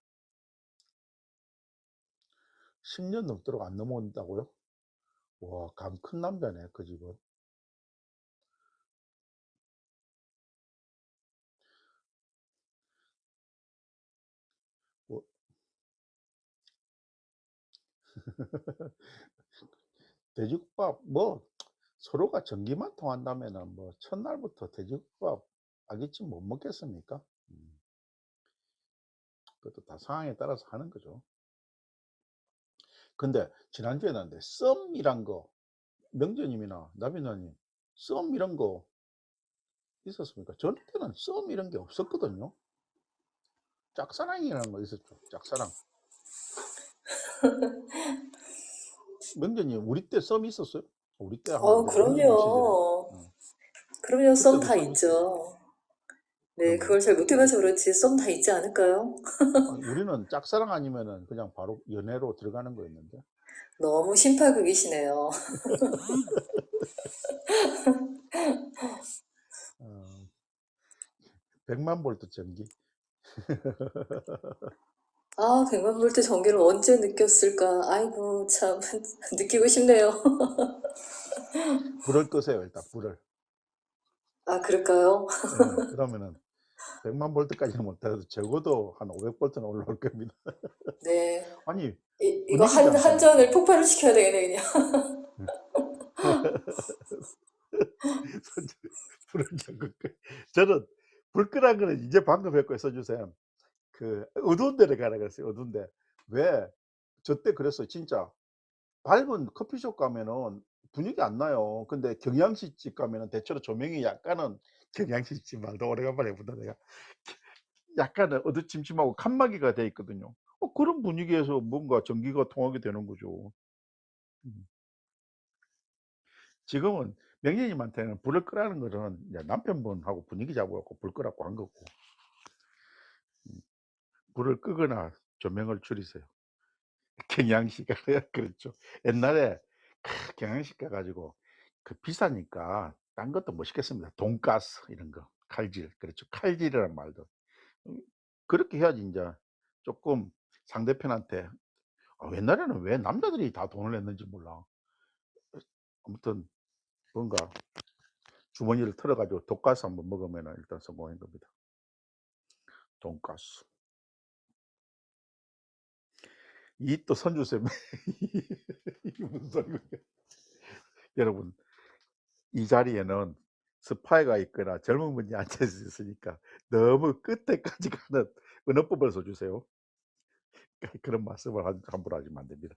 A: 10년 넘도록 안 넘어온다고요? 와, 감 큰 남자네, 그 집은. 뭐 돼지국밥 뭐 서로가 전기만 통한다면은 뭐 첫날부터 돼지국밥 아기찜 못 먹겠습니까? 그것도 다 상황에 따라서 하는 거죠. 근데 지난주에 났는데 썸이란 거 명재님이나 나비나님 썸 이런 거 있었습니까? 저는 때는 썸 이런 게 없었거든요. 짝사랑이라는 거 있었죠. 짝사랑. 명재님 우리 때 썸 있었어요? 우리 때 하면 안 되고 명재님 시절에.
B: 그럼요.
A: 어.
B: 그럼요. 썸
A: 그때도
B: 다
A: 썸
B: 있죠. 네,
A: 그런가요?
B: 그걸 잘 못해 봐서 그렇지 썸 다 있지 않을까요?
A: 아니 우리는 짝사랑 아니면은 그냥 바로 연애로 들어가는 거였는데.
B: 너무 심파극이시네요.
A: 어 100만 볼트 전기.
B: 아, 100만 볼트 전기를 언제 느꼈을까? 아이고 참 느끼고 싶네요.
A: 불을 끄세요 일단 불을.
B: 아, 그럴까요?
A: 예. 그러면은 100만 볼트까지는 못해도 적어도 한 500 볼트는 올라올 겁니다.
B: 네.
A: 아니
B: 이거
A: 분위기
B: 한전을
A: 잠수니까.
B: 폭발을 시켜야 되겠네 그냥.
A: 선제 불을 자꾸 끄 저는 불 끄라는 거는 이제 방금 했고요 서주쌤. 그 어두운 데를 가라 그랬어요 어두운 데. 왜 저 때 그랬어요 진짜. 밝은 커피숍 가면은 분위기 안 나요. 근데 경양식집 가면은 대체로 조명이 약간은 경양식집 말도 오래간만에 해 본다 내가. 약간은 어두침침하고 칸막이가 돼 있거든요. 그런 분위기에서 뭔가 전기가 통하게 되는 거죠. 음. 지금은 명예님한테는 불을 끄라는 거는 이제 남편분하고 분위기 잡아 갖고 불 끄라고 한 거고 불을 끄거나 조명을 줄이세요. 경양식 그렇죠. 옛날에 경양식 가 가지고 그 비싸니까 딴 것도 못 시켰습니다. 돈가스 이런 거, 칼질. 그렇죠. 칼질이라는 말도. 음 그렇게 해야지 인제 쪼끔 상대편한테 옛날에는 왜 남자들이 다 돈을 냈는지 몰라. 아무튼 뭔가 주머니를 털어 가지고 돈가스 한번 먹으면은 일단 성공한 겁니다. 돈가스. 이 또 선주쌤 이게 무슨 소리고 여러분 이 자리에는 스파이가 있거나 젊은 분이 앉아 있으니까 너무 끝에까지 가는 은어법을 써 주세요. 그런 말씀을 함부로 하시면 안 됩니다.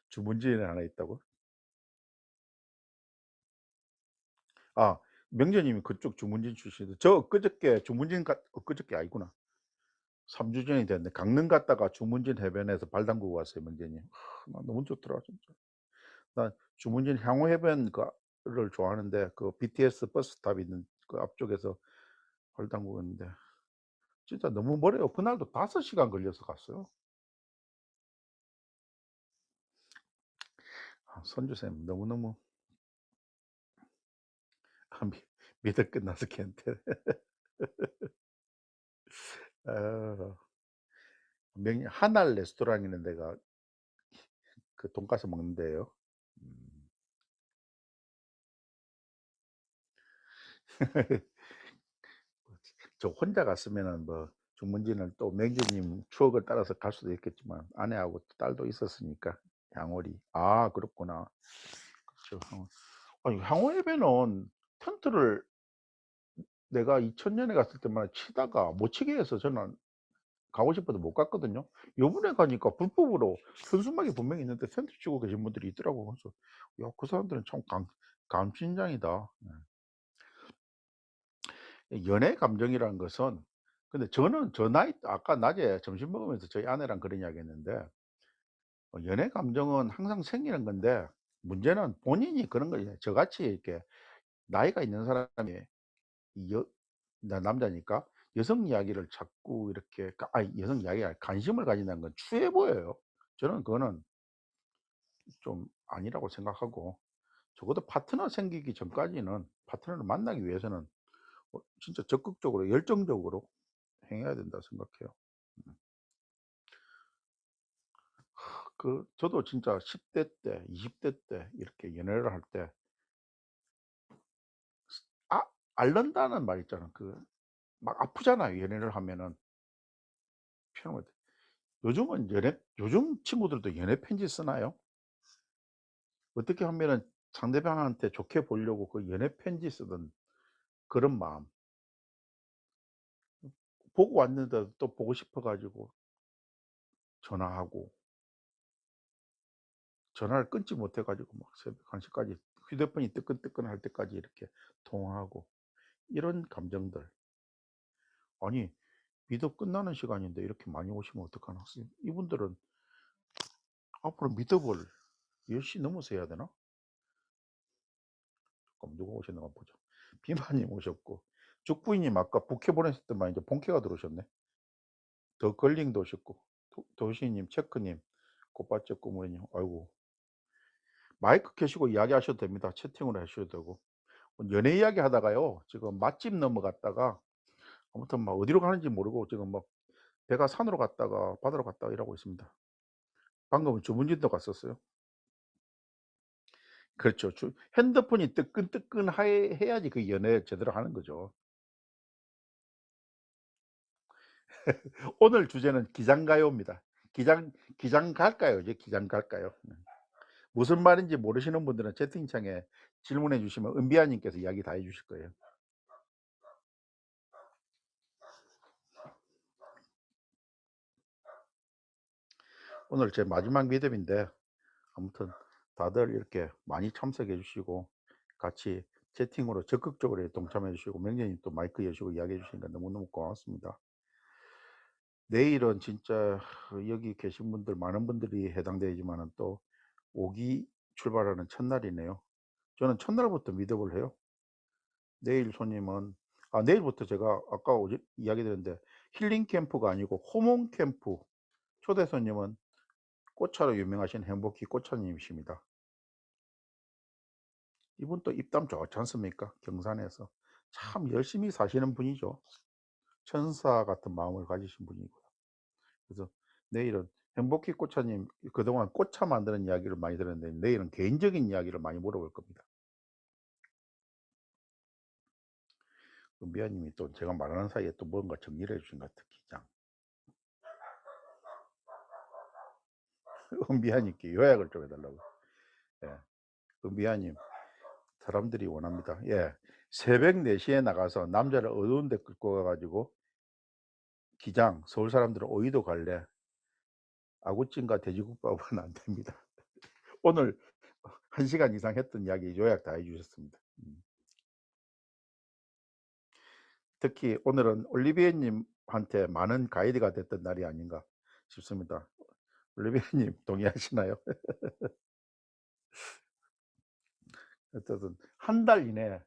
A: 주문진에 하나 있다고? 아 명재님이 그쪽 주문진 출신인데 저 엊그저께 주문진 엊그저께 아니구나. 3주 전이 됐네. 강릉 갔다가 주문진 해변에서 발 담그고 왔어요 명재님. 나 너무 좋더라 진짜. 나 주문진 향후 해변 를 좋아하는데 그 BTS 버스 스탑 있는 그 앞쪽에서 발 담그고 있는데 진짜 너무 멀어요. 그날도 5 시간 걸려서 갔어요. 선주쌤 너무너무 미 미덕 끝나서 괜찮대. 아 명 한알 레스토랑이라는 데가 그 돈가스 먹는 데예요. 음. 저 혼자 갔으면은 뭐 주문진을 또 명주님 추억을 따라서 갈 수도 있겠지만 아내하고 또 딸도 있었으니까 양월이. 아 그렇구나. 그쵸. 아니 향후에는 텐트를 내가 2000 년에 갔을 때만 치다가 못 치게 해서 저는 가고 싶어도 못 갔거든요. 요번에 가니까 불법으로 현수막이 분명히 있는데 텐트 치고 계신 분들이 있더라고요. 그래서 '야 그 사람들은 참 감신장이다.' 연애 감정이라는 것은, 근데 저는 저 나이 아까 낮에 점심 먹으면서 저희 아내랑 그런 이야기했는데, 연애 감정은 항상 생기는 건데 문제는 본인이 그런 걸 저같이 이렇게 나이가 있는 사람이 이 여 나 남자니까 여성 이야기를 자꾸 이렇게 아니 여성 이야기에 관심을 가진다는 건 추해 보여요. 저는 그거는 좀 아니라고 생각하고, 적어도 파트너 생기기 전까지는 파트너를 만나기 위해서는 진짜 적극적으로 열정적으로 행해야 된다 생각해요. 음. 저도 진짜 10대 때 20대 때 이렇게 연애를 할 때 아 앓는다는 말 있잖아. 막 아프잖아요, 연애를 하면은. 표현을 요즘 친구들도 연애 편지 쓰나요? 어떻게 하면은 상대방한테 좋게 보려고 그 연애 편지 쓰던 그런 마음. 보고 왔는데도 또 보고 싶어 가지고 전화하고, 전화를 끊지 못해 가지고 막 새벽 1 시까지 휴대폰이 뜨끈뜨끈할 때까지 이렇게 통화하고, 이런 감정들. 아니 미드 끝나는 시간인데 이렇게 많이 오시면 어떡하나. 이분들은 앞으로 미드볼 10시 넘어서 해야 되나? 잠깐만 누가 오셨나 한번 보자. 비마님 오셨고, 죽부인님 아까 부캐 보내셨더만 이제 본캐가 들어오셨네. 더 걸링도 오셨고, 도시님, 체크님, 꽃밭집 꾸물이님, 아이고. 마이크 켜시고 이야기하셔도 됩니다. 채팅으로 하셔도 되고. 연애 이야기 하다가요, 지금 맛집 넘어갔다가 아무튼 막 어디로 가는지 모르고 지금 막 배가 산으로 갔다가 바다로 갔다가 이러고 있습니다. 방금은 주문진도 갔었어요. 그렇죠. 핸드폰이 뜨끈뜨끈 하해 해야지 그 연애 제대로 하는 거죠. 오늘 주제는 기장가요입니다. 기장 갈까요? 이제 기장 갈까요? 무슨 말인지 모르시는 분들은 채팅창에 질문해 주시면 은비아 님께서 이야기 다 해 주실 거예요. 오늘 제 마지막 미드인데 아무튼 다들 이렇게 많이 참석해 주시고 같이 채팅으로 적극적으로 동참해 주시고, 명재님 또 마이크 여시고 이야기해 주시니까 너무너무 고맙습니다. 내일은 진짜 여기 계신 분들 많은 분들이 해당되지만은 또 5기 출발하는 첫날이네요. 저는 첫날부터 미드업을 해요. 내일 손님은 내일부터 제가 아까 어제 이야기 드렸는데 힐링 캠프가 아니고 호몽 캠프, 초대 손님은 꽃차로 유명하신 행복희 꽃차님이십니다. 이분 또 입담 좋지 않습니까? 경산에서 참 열심히 사시는 분이죠. 천사 같은 마음을 가지신 분이고요. 그래서 내일은 행복희 꽃차님 그동안 꽃차 만드는 이야기를 많이 들었는데 내일은 개인적인 이야기를 많이 물어볼 겁니다. 은비아님이 또 제가 말하는 사이에 또 뭔가 정리를 해 주신 것 같아, 기장. 은비아님께 요약을 좀 해달라고. 예. 은비아님, 사람들이 원합니다. 예. 새벽 4시에 나가서 남자를 어두운 데 끌고 가 가지고 "기장, 서울 사람들은 어디도 갈래?" 아구찜과 돼지국밥은 안 됩니다. 오늘 1 시간 이상 했던 이야기 요약 다 해 주셨습니다. 특히 오늘은 올리비에 님한테 많은 가이드가 됐던 날이 아닌가 싶습니다. 올리비에 님 동의하시나요? 어쨌든 한 달 이내에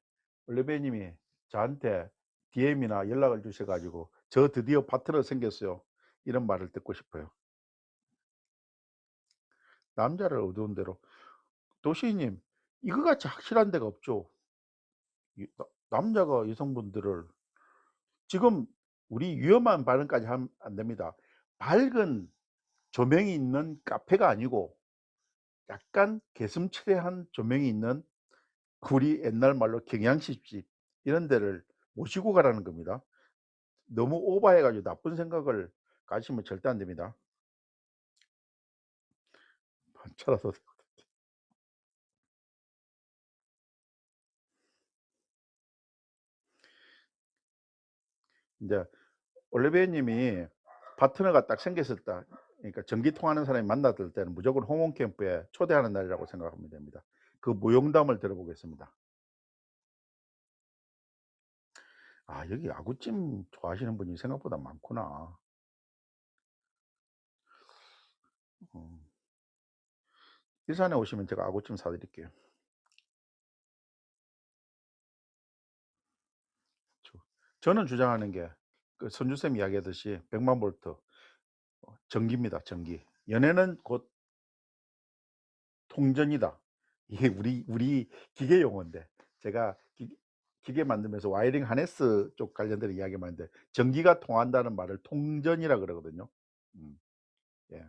A: 올리비에 님이 저한테 DM이나 연락을 주셔 가지고 "저 드디어 파트너 생겼어요." 이런 말을 듣고 싶어요. 남자를 어두운 데로. 도시님, 이거 같이 확실한 데가 없죠. 이 남자가 여성분들을 지금 우리 위험한 발언까지 하면 안 됩니다. 밝은 조명이 있는 카페가 아니고 약간 개슴츠레한 조명이 있는, 우리 옛날 말로 경양식집 이런 데를 모시고 가라는 겁니다. 너무 오버해 가지고 나쁜 생각을 가지시면 절대 안 됩니다. 관찰아서 인제 올리비에 님이 파트너가 딱 생겼을 때, 그러니까 전기 통하는 사람이 만났을 때는 무조건 호모 캠프에 초대하는 날이라고 생각하면 됩니다. 그 무용담을 들어보겠습니다. 아, 여기 아구찜 좋아하시는 분이 생각보다 많구나. 일산에 오시면 제가 아구찜 사드릴게요. 저는 주장하는 게 그 선주쌤 이야기하듯이 100만 볼트 전기입니다. 전기. 연애는 곧 통전이다. 이게 우리 기계 용어인데, 제가 기계 만들면서 와이링 하네스 쪽 관련된 이야기 많은데, 전기가 통한다는 말을 통전이라 그러거든요. 예.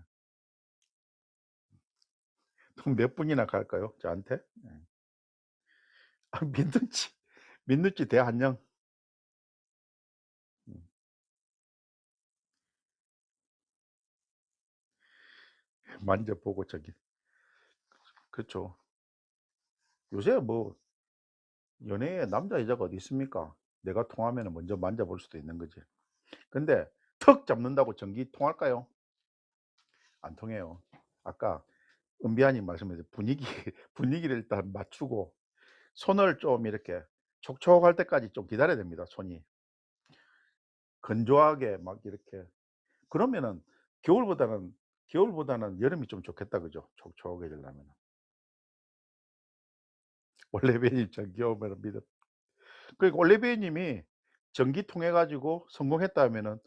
A: 그럼 몇 분이나 갈까요? 저한테? 예. 아, 민누찌 대한영. 음, 만져보고 저기. 그렇죠. 요새 뭐 연애에 남자 여자가 어디 있습니까? 내가 통하면 먼저 만져볼 수도 있는 거지. 근데 턱 잡는다고 전기 통할까요? 안 통해요. 아까 은비아님 말씀하신 분위기를 일단 맞추고 손을 좀 이렇게 촉촉할 때까지 좀 기다려야 됩니다. 손이 건조하게 막 이렇게. 그러면은 겨울보다는 여름이 좀 좋겠다, 그죠? 촉촉해지려면. 올레베이 전기 오면 믿음. 그러니까 올레베이님이 전기 통해 가지고 성공했다면은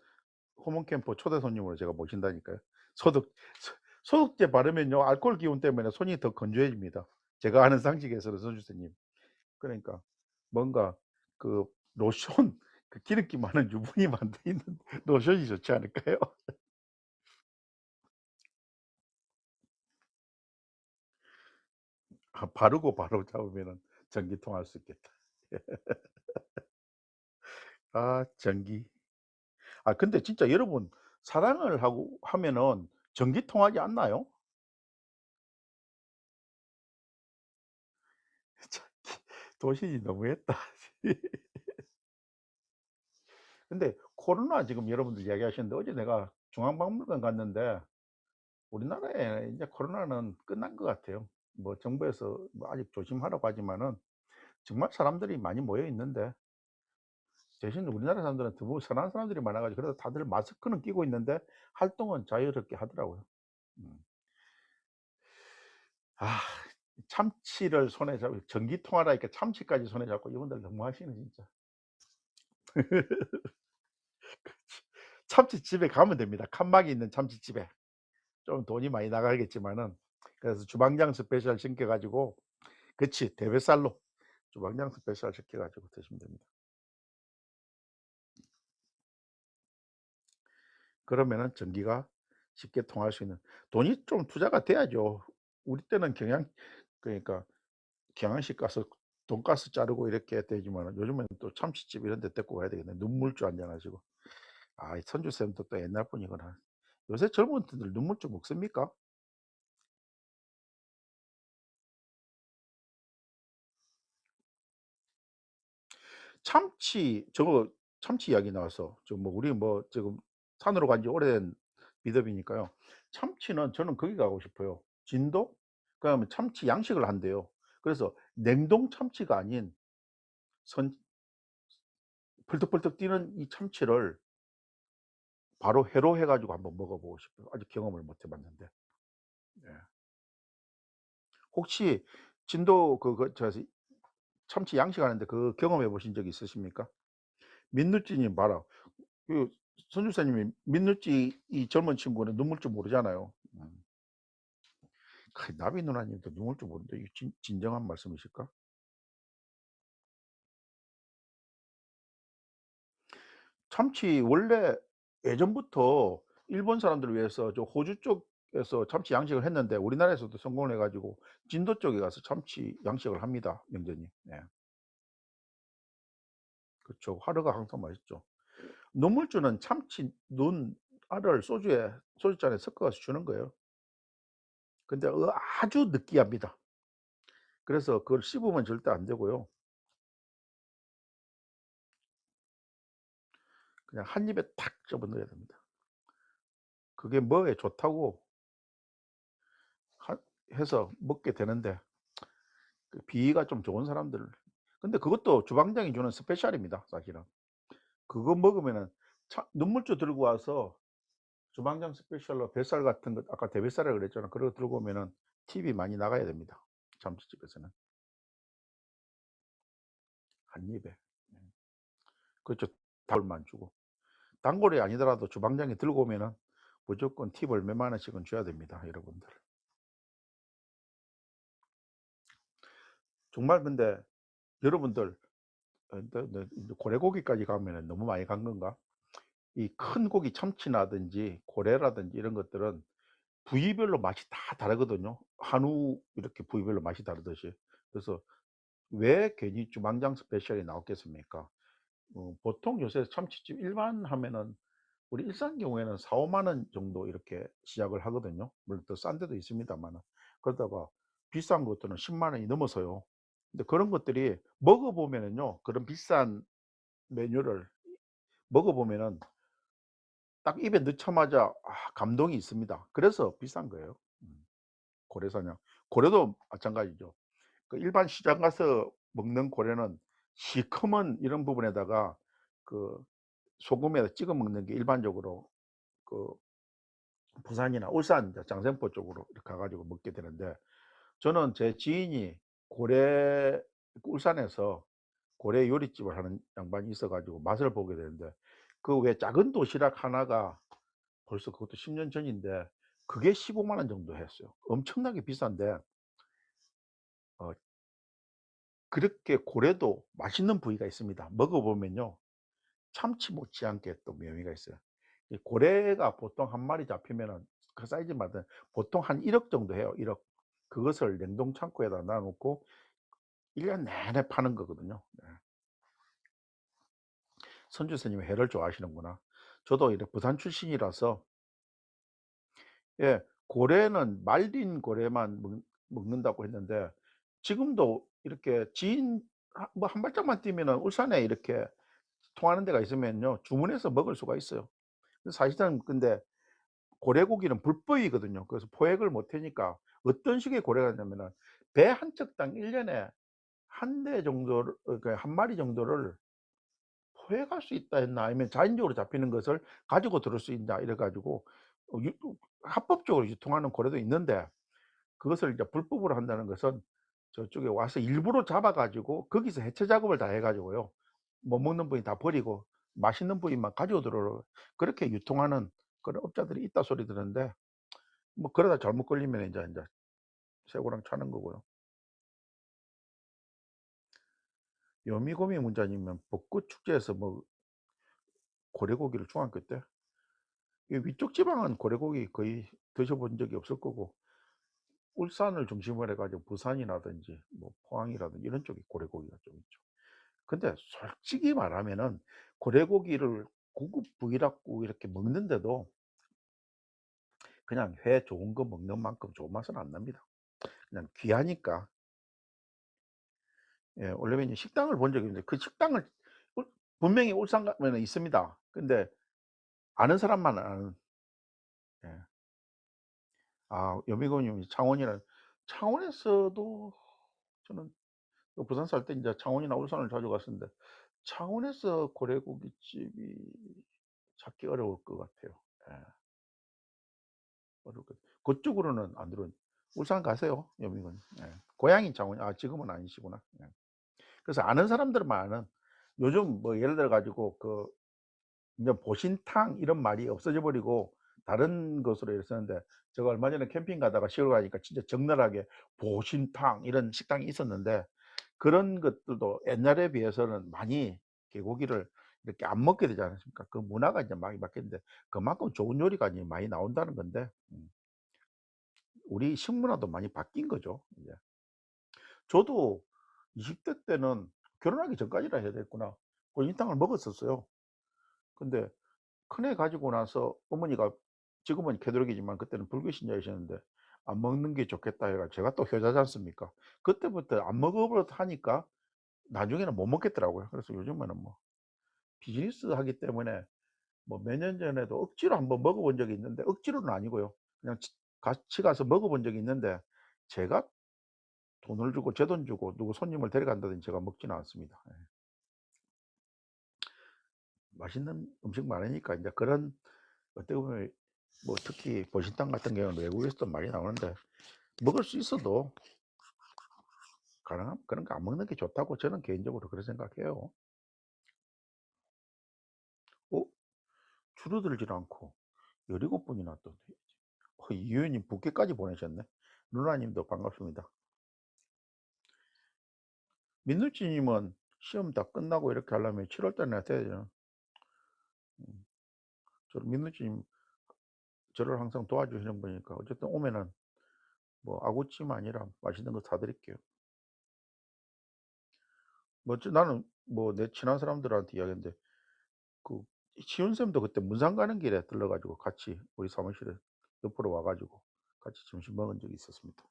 A: 호몬 캠프 초대 손님으로 제가 모신다니까요. 소독 소 소독제 바르면요, 알코올 기운 때문에 손이 더 건조해집니다. 제가 아는 상식에서는 선주사님. 그러니까 뭔가 그 로션, 그 기름기 많은 유분이 만져 있는 로션이 좋지 않을까요? 아, 바르고 바로 잡으면은 전기 통할 수 있겠다. 아, 전기. 아, 근데 진짜 여러분, 사랑을 하고 하면은 전기 통하지 않나요? 참, 도신이 너무했다. 근데 코로나 지금 여러분들 이야기하시는데, 어제 내가 중앙박물관 갔는데 우리나라에 이제 코로나는 끝난 것 같아요. 뭐 정부에서 뭐 아직 조심하라고 하지만은 정말 사람들이 많이 모여 있는데, 대신 우리나라 사람들은 너무 선한 사람들이 많아 가지고 그래도 다들 마스크는 끼고 있는데 활동은 자유롭게 하더라고요. 음. 아, 참치를 손에 잡고 전기 통하라니까 참치까지 손에 잡고, 이분들 너무하시네 진짜. 참치집에 가면 됩니다. 칸막이 있는 참치집에. 좀 돈이 많이 나가겠지만은, 그래서 주방장 스페셜 시켜 가지고, 그치, 대뱃살로 주방장 스페셜 시켜 가지고 드시면 됩니다. 그러면은 전기가 쉽게 통할 수 있는, 돈이 좀 투자가 돼야죠. 우리 때는 그러니까 경양식 가서 돈가스 자르고 이렇게 되지만은, 요즘에는 또 참치집 이런 데 데리고 가야 되겠네. 눈물주 한잔 하시고. 아, 이 선주쌤도 또 옛날 분이구나. 요새 젊은 분들 눈물주 먹습니까? 저거 참치 이야기 나와서 뭐 우리 뭐 지금 산으로 간지 오래된 미더비니까요. 참치는 저는 거기 가고 싶어요. 진도? 그다음에 참치 양식을 한대요. 그래서 냉동 참치가 아닌 선 펄떡펄떡 뛰는 이 참치를 바로 회로 해 가지고 한번 먹어 보고 싶어요. 아직 경험을 못해 봤는데. 예. 혹시 진도 참치 양식하는데 그 경험해 보신 적 있으십니까? 민누찌님 봐라. 그 선주사님이 민누찌, 이 젊은 친구는 눈물 줄 모르잖아요. 나비 누나님도 눈물 줄 모르는데 이게 진정한 말씀이실까? 참치 원래 예전부터 일본 사람들을 위해서 저 호주 쪽에서 참치 양식을 했는데, 우리나라에서도 성공을 해 가지고 진도 쪽에 가서 참치 양식을 합니다, 명절이. 네. 그쵸. 화르가 항상 맛있죠. 눈물주는 참치 눈 알을 소주잔에 섞어 가서 주는 거예요. 근데 아주 느끼합니다. 그래서 그걸 씹으면 절대 안 되고요. 그냥 한 입에 탁 집어 넣어야 됩니다. 그게 뭐에 좋다고 하 해서 먹게 되는데 그 비위가 좀 좋은 사람들, 근데 그것도 주방장이 주는 스페셜입니다 사실은. 그거 먹으면은 차 눈물주 들고 와서 주방장 스페셜로 뱃살 같은 거, 아까 대뱃살이라 그랬잖아. 그런 거 들고 오면은 팁이 많이 나가야 됩니다 참치집에서는. 한 입에. 음. 그렇죠. 단골만 주고. 단골이 아니더라도 주방장이 들고 오면은 무조건 팁을 몇만 원씩은 줘야 됩니다 여러분들. 정말. 근데 여러분들 이제 고래고기까지 가면은 너무 많이 간 건가? 이 큰 고기 참치라든지 고래라든지 이런 것들은 부위별로 맛이 다 다르거든요. 한우 이렇게 부위별로 맛이 다르듯이. 그래서 왜 괜히 주방장 스페셜이 나왔겠습니까? 보통 요새 참치집 일반 하면은 우리 일산 경우에는 4-5만 원 정도 이렇게 시작을 하거든요. 물론 더 싼 데도 있습니다만은. 그러다가 비싼 것들은 10만 원이 넘어서요. 근데 그런 것들이 먹어 보면은요, 그런 비싼 메뉴를 먹어 보면은 딱 입에 넣자마자 감동이 있습니다. 그래서 비싼 거예요. 고래사냥. 고래도 마찬가지죠. 그 일반 시장 가서 먹는 고래는 시커먼 이런 부분에다가 그 소금에다 찍어 먹는 게 일반적으로 그 부산이나 울산 이제 장생포 쪽으로 이렇게 가 가지고 먹게 되는데, 저는 제 지인이 고래, 울산에서 고래 요리집을 하는 양반이 있어 가지고 맛을 보게 되는데, 그 왜 작은 도시락 하나가 벌써 그것도 10년 전인데 그게 15만 원 정도 했어요. 엄청나게 비싼데 어 그렇게 고래도 맛있는 부위가 있습니다. 먹어 보면요, 참치 못지않게 또 묘미가 있어요. 이 고래가 보통 한 마리 잡히면은 그 사이즈마다 보통 한 1억 정도 해요, 1억. 그것을 냉동 창고에다 놔 놓고 1년 내내 파는 거거든요. 네. 선주 스님이 회를 좋아하시는구나. 저도 이렇게 부산 출신이라서, 예, 고래는 말린 고래만 먹는다고 했는데 지금도 이렇게 지인 뭐 한 발짝만 뛰면은 울산에 이렇게 통하는 데가 있으면요, 주문해서 먹을 수가 있어요. 사실은 근데 고래고기는 불법이거든요. 그래서 포획을 못 하니까 어떤 식의 고래가 있냐면은 배 한 척당 1 년에 한 대 정도를, 그러니까 한 마리 정도를 포획할 수 있다 했나, 아니면 자연적으로 잡히는 것을 가지고 들어올 수 있다 이래 가지고 유 합법적으로 유통하는 고래도 있는데, 그것을 이제 불법으로 한다는 것은 저쪽에 와서 일부러 잡아 가지고 거기서 해체 작업을 다 해 가지고요, 못 먹는 부위 다 버리고 맛있는 부위만 가지고 들어오는, 그렇게 유통하는 그런 업자들이 있다 소리 드는데, 뭐 그러다 잘못 걸리면 인제 쇠고랑 차는 거고요. 요미고미 문자님은 벚꽃 축제에서 뭐 고래고기를 중학교 때, 이 위쪽 지방은 고래고기 거의 드셔 본 적이 없을 거고, 울산을 중심으로 해 가지고 부산이라든지 뭐 포항이라든지 이런 쪽에 고래고기가 좀 있죠. 근데 솔직히 말하면은 고래고기를 고급 부위라고 이렇게 먹는데도 그냥 회 좋은 거 먹는 만큼 좋은 맛은 안 납니다. 그냥 귀하니까. 예, 원래는 식당을 본 적이 있는데 그 식당을 울 분명히 울산 가면은 있습니다. 근데 아는 사람만 아는. 예. 여미고님이 창원이라, 창원에서도 저는 그 부산 살 때 인제 창원이나 울산을 자주 갔었는데 창원에서 고래고깃집이 찾기 어려울 것 같아요. 예. 어려울 것 같아요. 그쪽으로는 안 들어오는. 울산 가세요, 여미고님. 예. 고향이 창원이, 지금은 아니시구나. 예. 그래서 아는 사람들만 아는, 요즘 뭐 예를 들어 가지고 그 인제 보신탕 이런 말이 없어져 버리고 다른 것으로 이렇게 쓰는데, 제가 얼마 전에 캠핑 가다가 시골 가니까 진짜 적나라하게 보신탕 이런 식당이 있었는데, 그런 것들도 옛날에 비해서는 많이 개고기를 이렇게 안 먹게 되지 않습니까? 그 문화가 이제 많이 바뀌었는데 그만큼 좋은 요리가 이제 많이 나온다는 건데, 우리 식문화도 많이 바뀐 거죠 이제. 저도 20대 때는 결혼하기 전까지라 해야 되겠구나, 고진탕을 먹었었어요. 근데 큰애 가지고 나서 어머니가, 지금은 캐토릭이지만 그때는 불교 신자이셨는데 "안 먹는 게 좋겠다." 해가 제가 또 효자지 않습니까? 그때부터 안 먹어 버릇 하니까 나중에는 못 먹겠더라고요. 그래서 요즘에는 뭐 비즈니스 하기 때문에 뭐 몇 년 전에도 억지로 한번 먹어본 적이 있는데, 억지로는 아니고요. 그냥 같이 가서 먹어본 적이 있는데, 제가 돈을 주고 제 돈 주고 누구 손님을 데려간다든지 제가 먹지는 않습니다. 예. 맛있는 음식 많으니까 이제 그런, 어떻게 보면 뭐 특히 보신탕 같은 경우는 외국에서도 많이 나오는데, 먹을 수 있어도 가능하면 그런 거 안 먹는 게 좋다고 저는 개인적으로 그렇게 생각해요. 어 줄어들질 않고 17 분이나 또 이유님 붓게까지 보내셨네. 누나님도 반갑습니다. 민누찌 님은 시험 다 끝나고 이렇게 하려면 7월 달에 돼야 되잖아. 음. 민누찌 님 저를 항상 도와주시는 분이니까 어쨌든 오면은 뭐 아구찜 아니라 맛있는 거 사 드릴게요. 나는 뭐 내 친한 사람들한테 이야기했는데, 그 시훈 쌤도 그때 문산 가는 길에 들러 가지고 같이 우리 사무실에 옆으로 와 가지고 같이 점심 먹은 적이 있었습니다.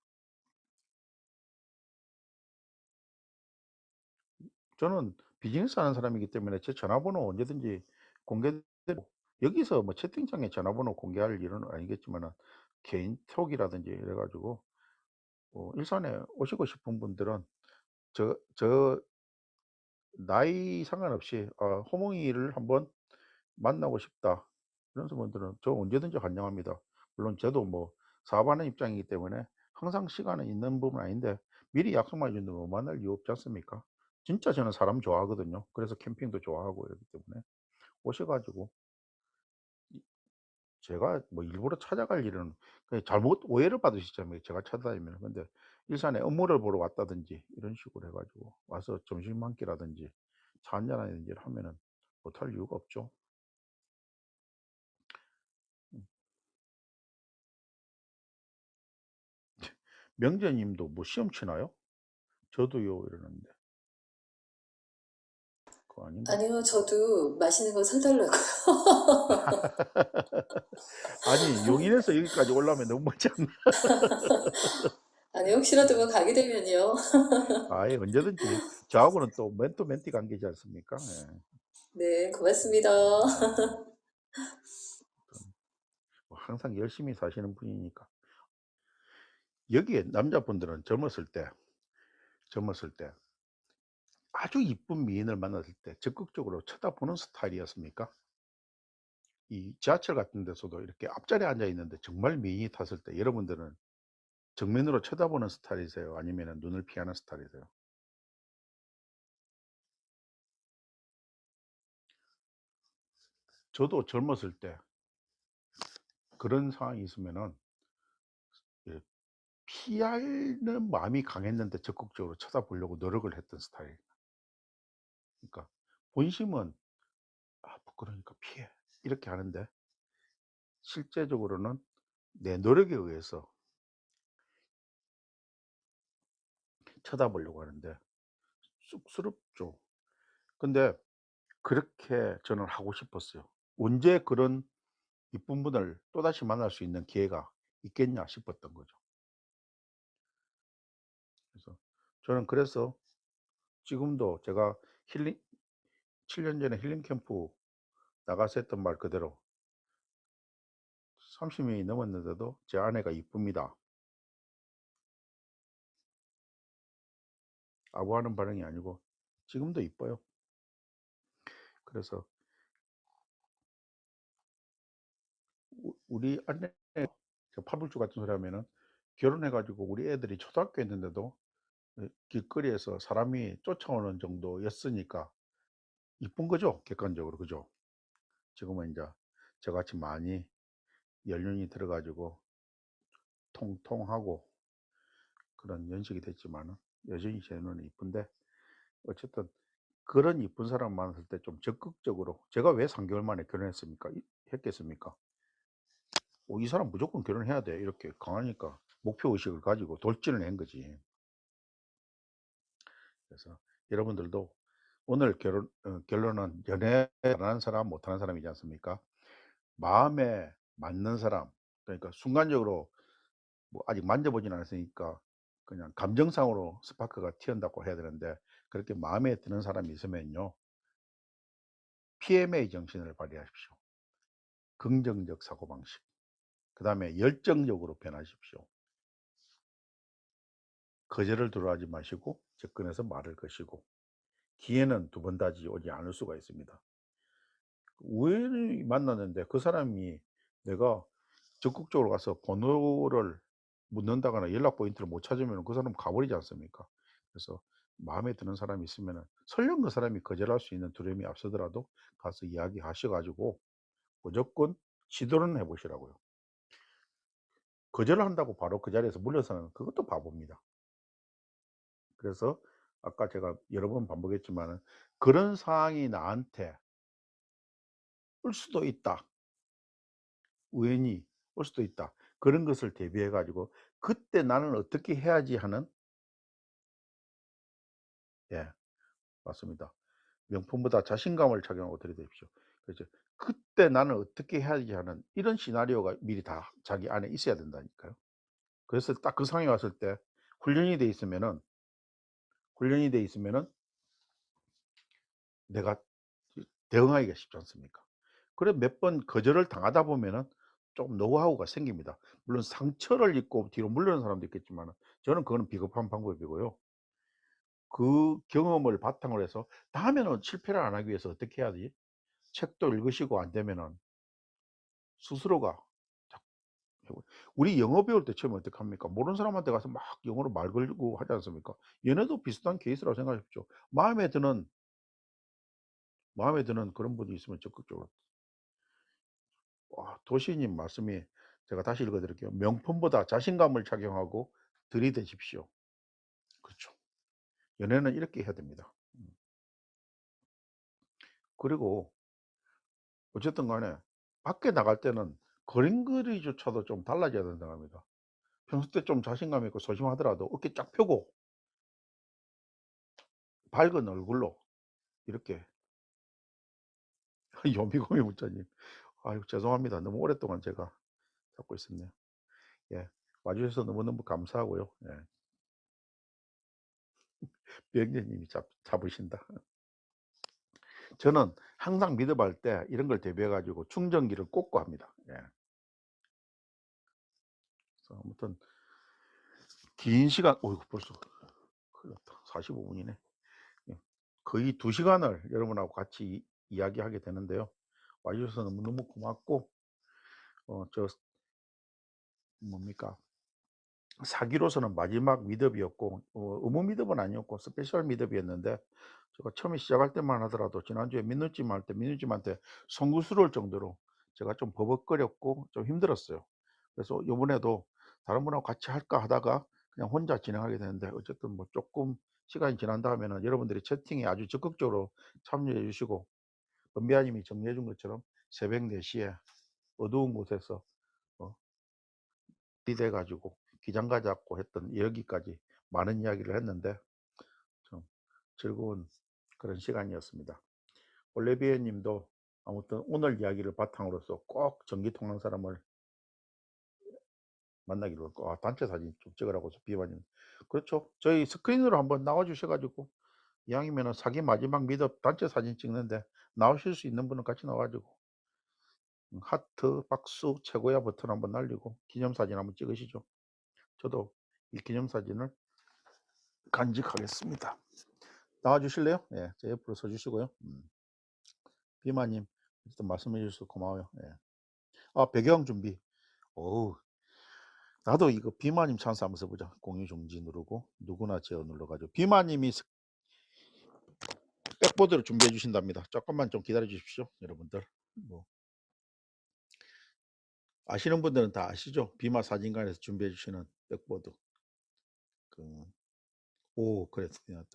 A: 저는 비즈니스 하는 사람이기 때문에 제 전화번호 언제든지 공개되고, 여기서 뭐 채팅창에 전화번호 공개할 일은 아니겠지만은 개인톡이라든지 이래 가지고 일산에 오시고 싶은 분들은 저 나이 상관없이 "호몽이를 한번 만나고 싶다." 이런 분들은 저 언제든지 환영합니다. 물론 저도 뭐 사업하는 입장이기 때문에 항상 시간은 있는 부분은 아닌데, 미리 약속만 해 준다면 뭐 만날 이유 없지 않습니까? 진짜 저는 사람 좋아하거든요. 그래서 캠핑도 좋아하고 이러기 때문에 오셔 가지고, 이 제가 뭐 일부러 찾아갈 일은, 그냥 잘못 오해를 받으시잖아요, 제가 찾아다니면. 근데 일산에 업무를 보러 왔다든지 이런 식으로 해 가지고 와서 점심 한 끼라든지 차 한잔 하든지 하면은 못할 이유가 없죠. 음. 명재 님도 뭐 시험 치나요? "저도요." 이러는데 그거 아닌 것
B: 아니요.
A: 같은데.
B: 저도 맛있는 거 사 달라고요.
A: 아니 용인에서 여기까지 올라오면 너무 멀지 않나?
B: 아니 혹시라도 뭐 가게 되면요.
A: 아예 언제든지. 저하고는 또 맨 투 맨티 관계지 않습니까? 예.
B: 네. 고맙습니다.
A: 뭐 항상 열심히 사시는 분이니까. 여기에 남자분들은 젊었을 때 아주 이쁜 미인을 만났을 때 적극적으로 쳐다보는 스타일이었습니까? 이 지하철 같은 데서도 이렇게 앞자리에 앉아 있는데 정말 미인이 탔을 때 여러분들은 정면으로 쳐다보는 스타일이세요? 아니면은 눈을 피하는 스타일이세요? 저도 젊었을 때 그런 상황이 있으면은, 예, 피하는 마음이 강했는데 적극적으로 쳐다보려고 노력을 했던 스타일. 그러니까 본심은 '아 부끄러우니까 피해.' 이렇게 하는데, 실제적으로는 내 노력에 의해서 쳐다보려고 하는데 쑥스럽죠. 근데 그렇게 저는 하고 싶었어요. '언제 그런 이쁜 분을 또다시 만날 수 있는 기회가 있겠냐.' 싶었던 거죠. 그래서 저는 지금도 제가 힐링 7년 전에 힐링 캠프 나가서 했던 말 그대로 30 명이 넘었는데도 제 아내가 이쁩니다. 아부하는 반응이 아니고 지금도 이뻐요. 그래서 우리 아내, 저 파불주 같은 소리 하면은, 결혼해 가지고 우리 애들이 초등학교 있는데도 길거리에서 사람이 쫓아오는 정도였으니까 이쁜 거죠, 객관적으로. 그죠? 지금은 인자 저같이 많이 연륜이 들어 가지고 통통하고 그런 연식이 됐지만은 여전히 제 눈에 이쁜데, 어쨌든 그런 이쁜 사람 만났을 때 좀 적극적으로, 제가 왜 3 개월 만에 결혼했습니까? 했겠습니까? '이 사람 무조건 결혼해야 돼.' 이렇게 강하니까 목표 의식을 가지고 돌진을 한 거지. 그래서 여러분들도 오늘 결론은 연애 잘하는 사람 못하는 사람이지 않습니까? 마음에 맞는 사람, 그러니까 순간적으로 뭐 아직 만져보진 않았으니까 그냥 감정상으로 스파크가 튀어나온다고 해야 되는데, 그렇게 마음에 드는 사람이 있으면요, PMA 정신을 발휘하십시오. 긍정적 사고방식, 그다음에 열정적으로 변하십시오. 거절을 두려워하지 마시고 접근해서 말을 거시고, 기회는 두 번 다시 오지 않을 수가 있습니다. 우연히 만났는데 그 사람이 내가 적극적으로 가서 번호를 묻는다거나 연락 포인트를 못 찾으면 그 사람은 가버리지 않습니까? 그래서 마음에 드는 사람이 있으면은 설령 그 사람이 거절할 수 있는 두려움이 앞서더라도 가서 이야기하셔 가지고 무조건 시도는 해 보시라고요. 거절을 한다고 바로 그 자리에서 물러서는 그것도 바보입니다. 그래서 아까 제가 여러 번 반복했지만은 그런 상황이 나한테 올 수도 있다. 우연히 올 수도 있다. 그런 것을 대비해 가지고 '그때 나는 어떻게 해야지.' 하는, 예, 맞습니다. 명품보다 자신감을 착용하고 들이대십시오. 그렇죠. '그때 나는 어떻게 해야지.' 하는 이런 시나리오가 미리 다 자기 안에 있어야 된다니까요. 그래서 딱 그 상황이 왔을 때 훈련이 돼 있으면은 훈련이 돼 있으면은 내가 대응하기가 쉽지 않습니까? 그래 몇 번 거절을 당하다 보면은 좀 노하우가 생깁니다. 물론 상처를 입고 뒤로 물러나는 사람도 있겠지만은 저는 그거는 비겁한 방법이고요. 그 경험을 바탕으로 해서 다음에는 실패를 안 하기 위해서 어떻게 해야지? 책도 읽으시고 안 되면은 스스로가 자 해보 우리 영어 배울 때 처음에 어떡합니까? 모르는 사람한테 가서 막 영어로 말 걸고 하지 않습니까? 얘네도 비슷한 케이스라고 생각하십시오. 마음에 드는 그런 분이 있으면 적극적으로, 와, 도시님 말씀이, 제가 다시 읽어 드릴게요. "명품보다 자신감을 착용하고 들이대십시오." 그렇죠. 연애는 이렇게 해야 됩니다. 그리고 어쨌든 간에 밖에 나갈 때는 걸음걸이조차도 좀 달라져야 된다고 합니다. 평소 때 좀 자신감 있고 소심하더라도 어깨 쫙 펴고 밝은 얼굴로 이렇게 요미고미 문자님, 아유 죄송합니다. 너무 오랫동안 제가 잡고 있었네요. 예. 와 주셔서 너무너무 감사하고요. 예. 비행기님이 잡으신다. 저는 항상 미드발 때 이런 걸 대비해 가지고 충전기를 꽂고 합니다. 예. 그래서 아무튼 긴 시간, 어이구 벌써 큰일 났다. 45 분이네. 예. 거의 2 시간을 여러분하고 같이 이야기하게 되는데요. 와 주셔서 너무너무 고맙고, 저 뭡니까, 사기로서는 마지막 미덥이었고, 의무 미덥은 아니었고 스페셜 미덥이었는데, 제가 처음에 시작할 때만 하더라도 지난주에 민우찜 할 때 민우찜한테 송구스러울 정도로 제가 좀 버벅거렸고 좀 힘들었어요. 그래서 요번에도 다른 분하고 같이 할까 하다가 그냥 혼자 진행하게 되는데, 어쨌든 뭐 조금 시간이 지난 다음에는 여러분들이 채팅에 아주 적극적으로 참여해 주시고, 은비아 님이 정리해 준 것처럼 새벽 4 시에 어두운 곳에서 들이대 가지고 기장가 잡고 했던 여기까지 많은 이야기를 했는데 좀 즐거운 그런 시간이었습니다. 올레비에 님도 아무튼 오늘 이야기를 바탕으로서 꼭 전기통한 사람을 만나기로 했고, 단체 사진 좀 찍으라고 비바님. 그렇죠. 저희 스크린으로 한번 나와 주셔 가지고 이왕이면은 사기 마지막 미덕 단체 사진 찍는데 나오실 수 있는 분은 같이 나와 가지고 하트, 박수, 최고야 버튼 한번 날리고 기념사진 한번 찍으시죠. 저도 이 기념사진을 간직하겠습니다. 나와 주실래요? 예. 제 옆으로 서 주시고요. 비마님 어쨌든 말씀해 주셔서 고마워요. 예. 배경 준비. 어우, 나도 이거 비마님 찬스 한번 써 보자. 공유 중지 누르고 누구나 제어 눌러 가지고 비마님이 백보드를 준비해 주신답니다. 쪼끔만 좀 기다려 주십시오, 여러분들. 뭐 아시는 분들은 다 아시죠? 비마 사진관에서 준비해 주시는 백보드. 그 그랬습니다.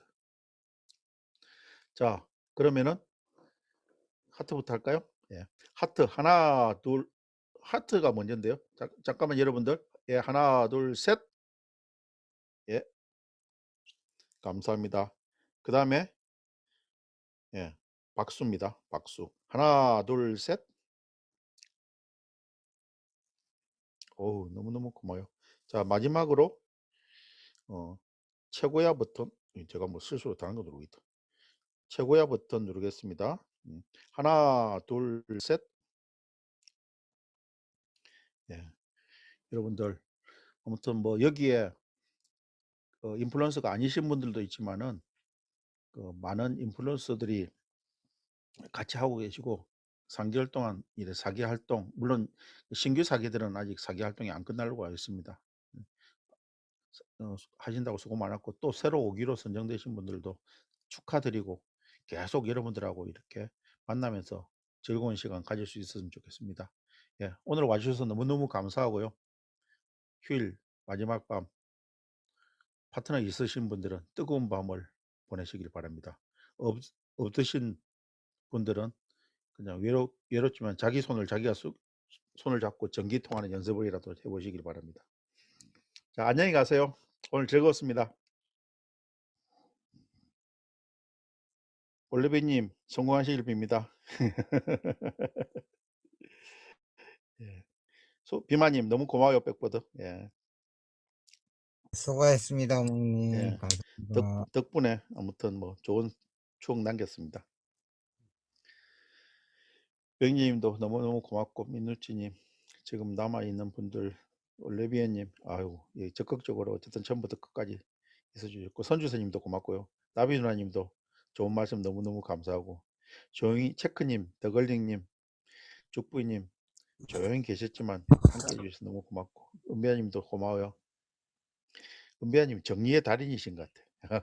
A: 자, 그러면은 하트부터 할까요? 예. 하트 하나, 둘, 하트가 먼저인데요. 잠깐만 여러분들. 예, 하나, 둘, 셋. 예, 감사합니다. 그다음에 예, 박수입니다. 박수. 하나, 둘, 셋. 어우, 너무너무 고마워요. 자, 마지막으로 어 최고야 버튼. 제가 뭐 스스로 다른 거 누르고 있다. 최고야 버튼 누르겠습니다. 하나, 둘, 셋. 예. 여러분들 아무튼 뭐 여기에 인플루언서가 아니신 분들도 있지만은 많은 인플루언서들이 같이 하고 계시고 3개월 동안 이래 사기 활동, 물론 신규 사기들은 아직 사기 활동이 안 끝나려고 하고 있습니다. 하신다고 수고 많았고 또 새로 오기로 선정되신 분들도 축하드리고 계속 여러분들하고 이렇게 만나면서 즐거운 시간 가질 수 있었으면 좋겠습니다. 예, 오늘 와주셔서 너무너무 감사하고요. 휴일 마지막 밤 파트너 있으신 분들은 뜨거운 밤을 보내시길 바랍니다. 없으신 분들은 그냥 외롭지만 자기 손을 자기가 손을 잡고 전기 통하는 연습을이라도 해보시길 바랍니다. 자, 안녕히 가세요. 오늘 즐거웠습니다. 올리비님 성공하시길 빕니다. 예. 비마님 너무 고마워요. 백보드. 예.
C: 수고하셨습니다, 어머님.
A: 예.
C: 감사합니다.
A: 덕분에 아무튼 뭐 좋은 추억 남겼습니다. 병님도 너무너무 고맙고 민누치님 지금 남아있는 분들 올레비에님 아유 예, 적극적으로 어쨌든 처음부터 끝까지 있어주셨고 선주사님도 고맙고요. 나비 누나님도 좋은 말씀 너무너무 감사하고 조용히 체크님 더글링님 죽부이님 조용히 계셨지만 함께 해주셔서 너무 고맙고 은비아님도 고마워요. 은비아님 정리의 달인이신 것 같아요.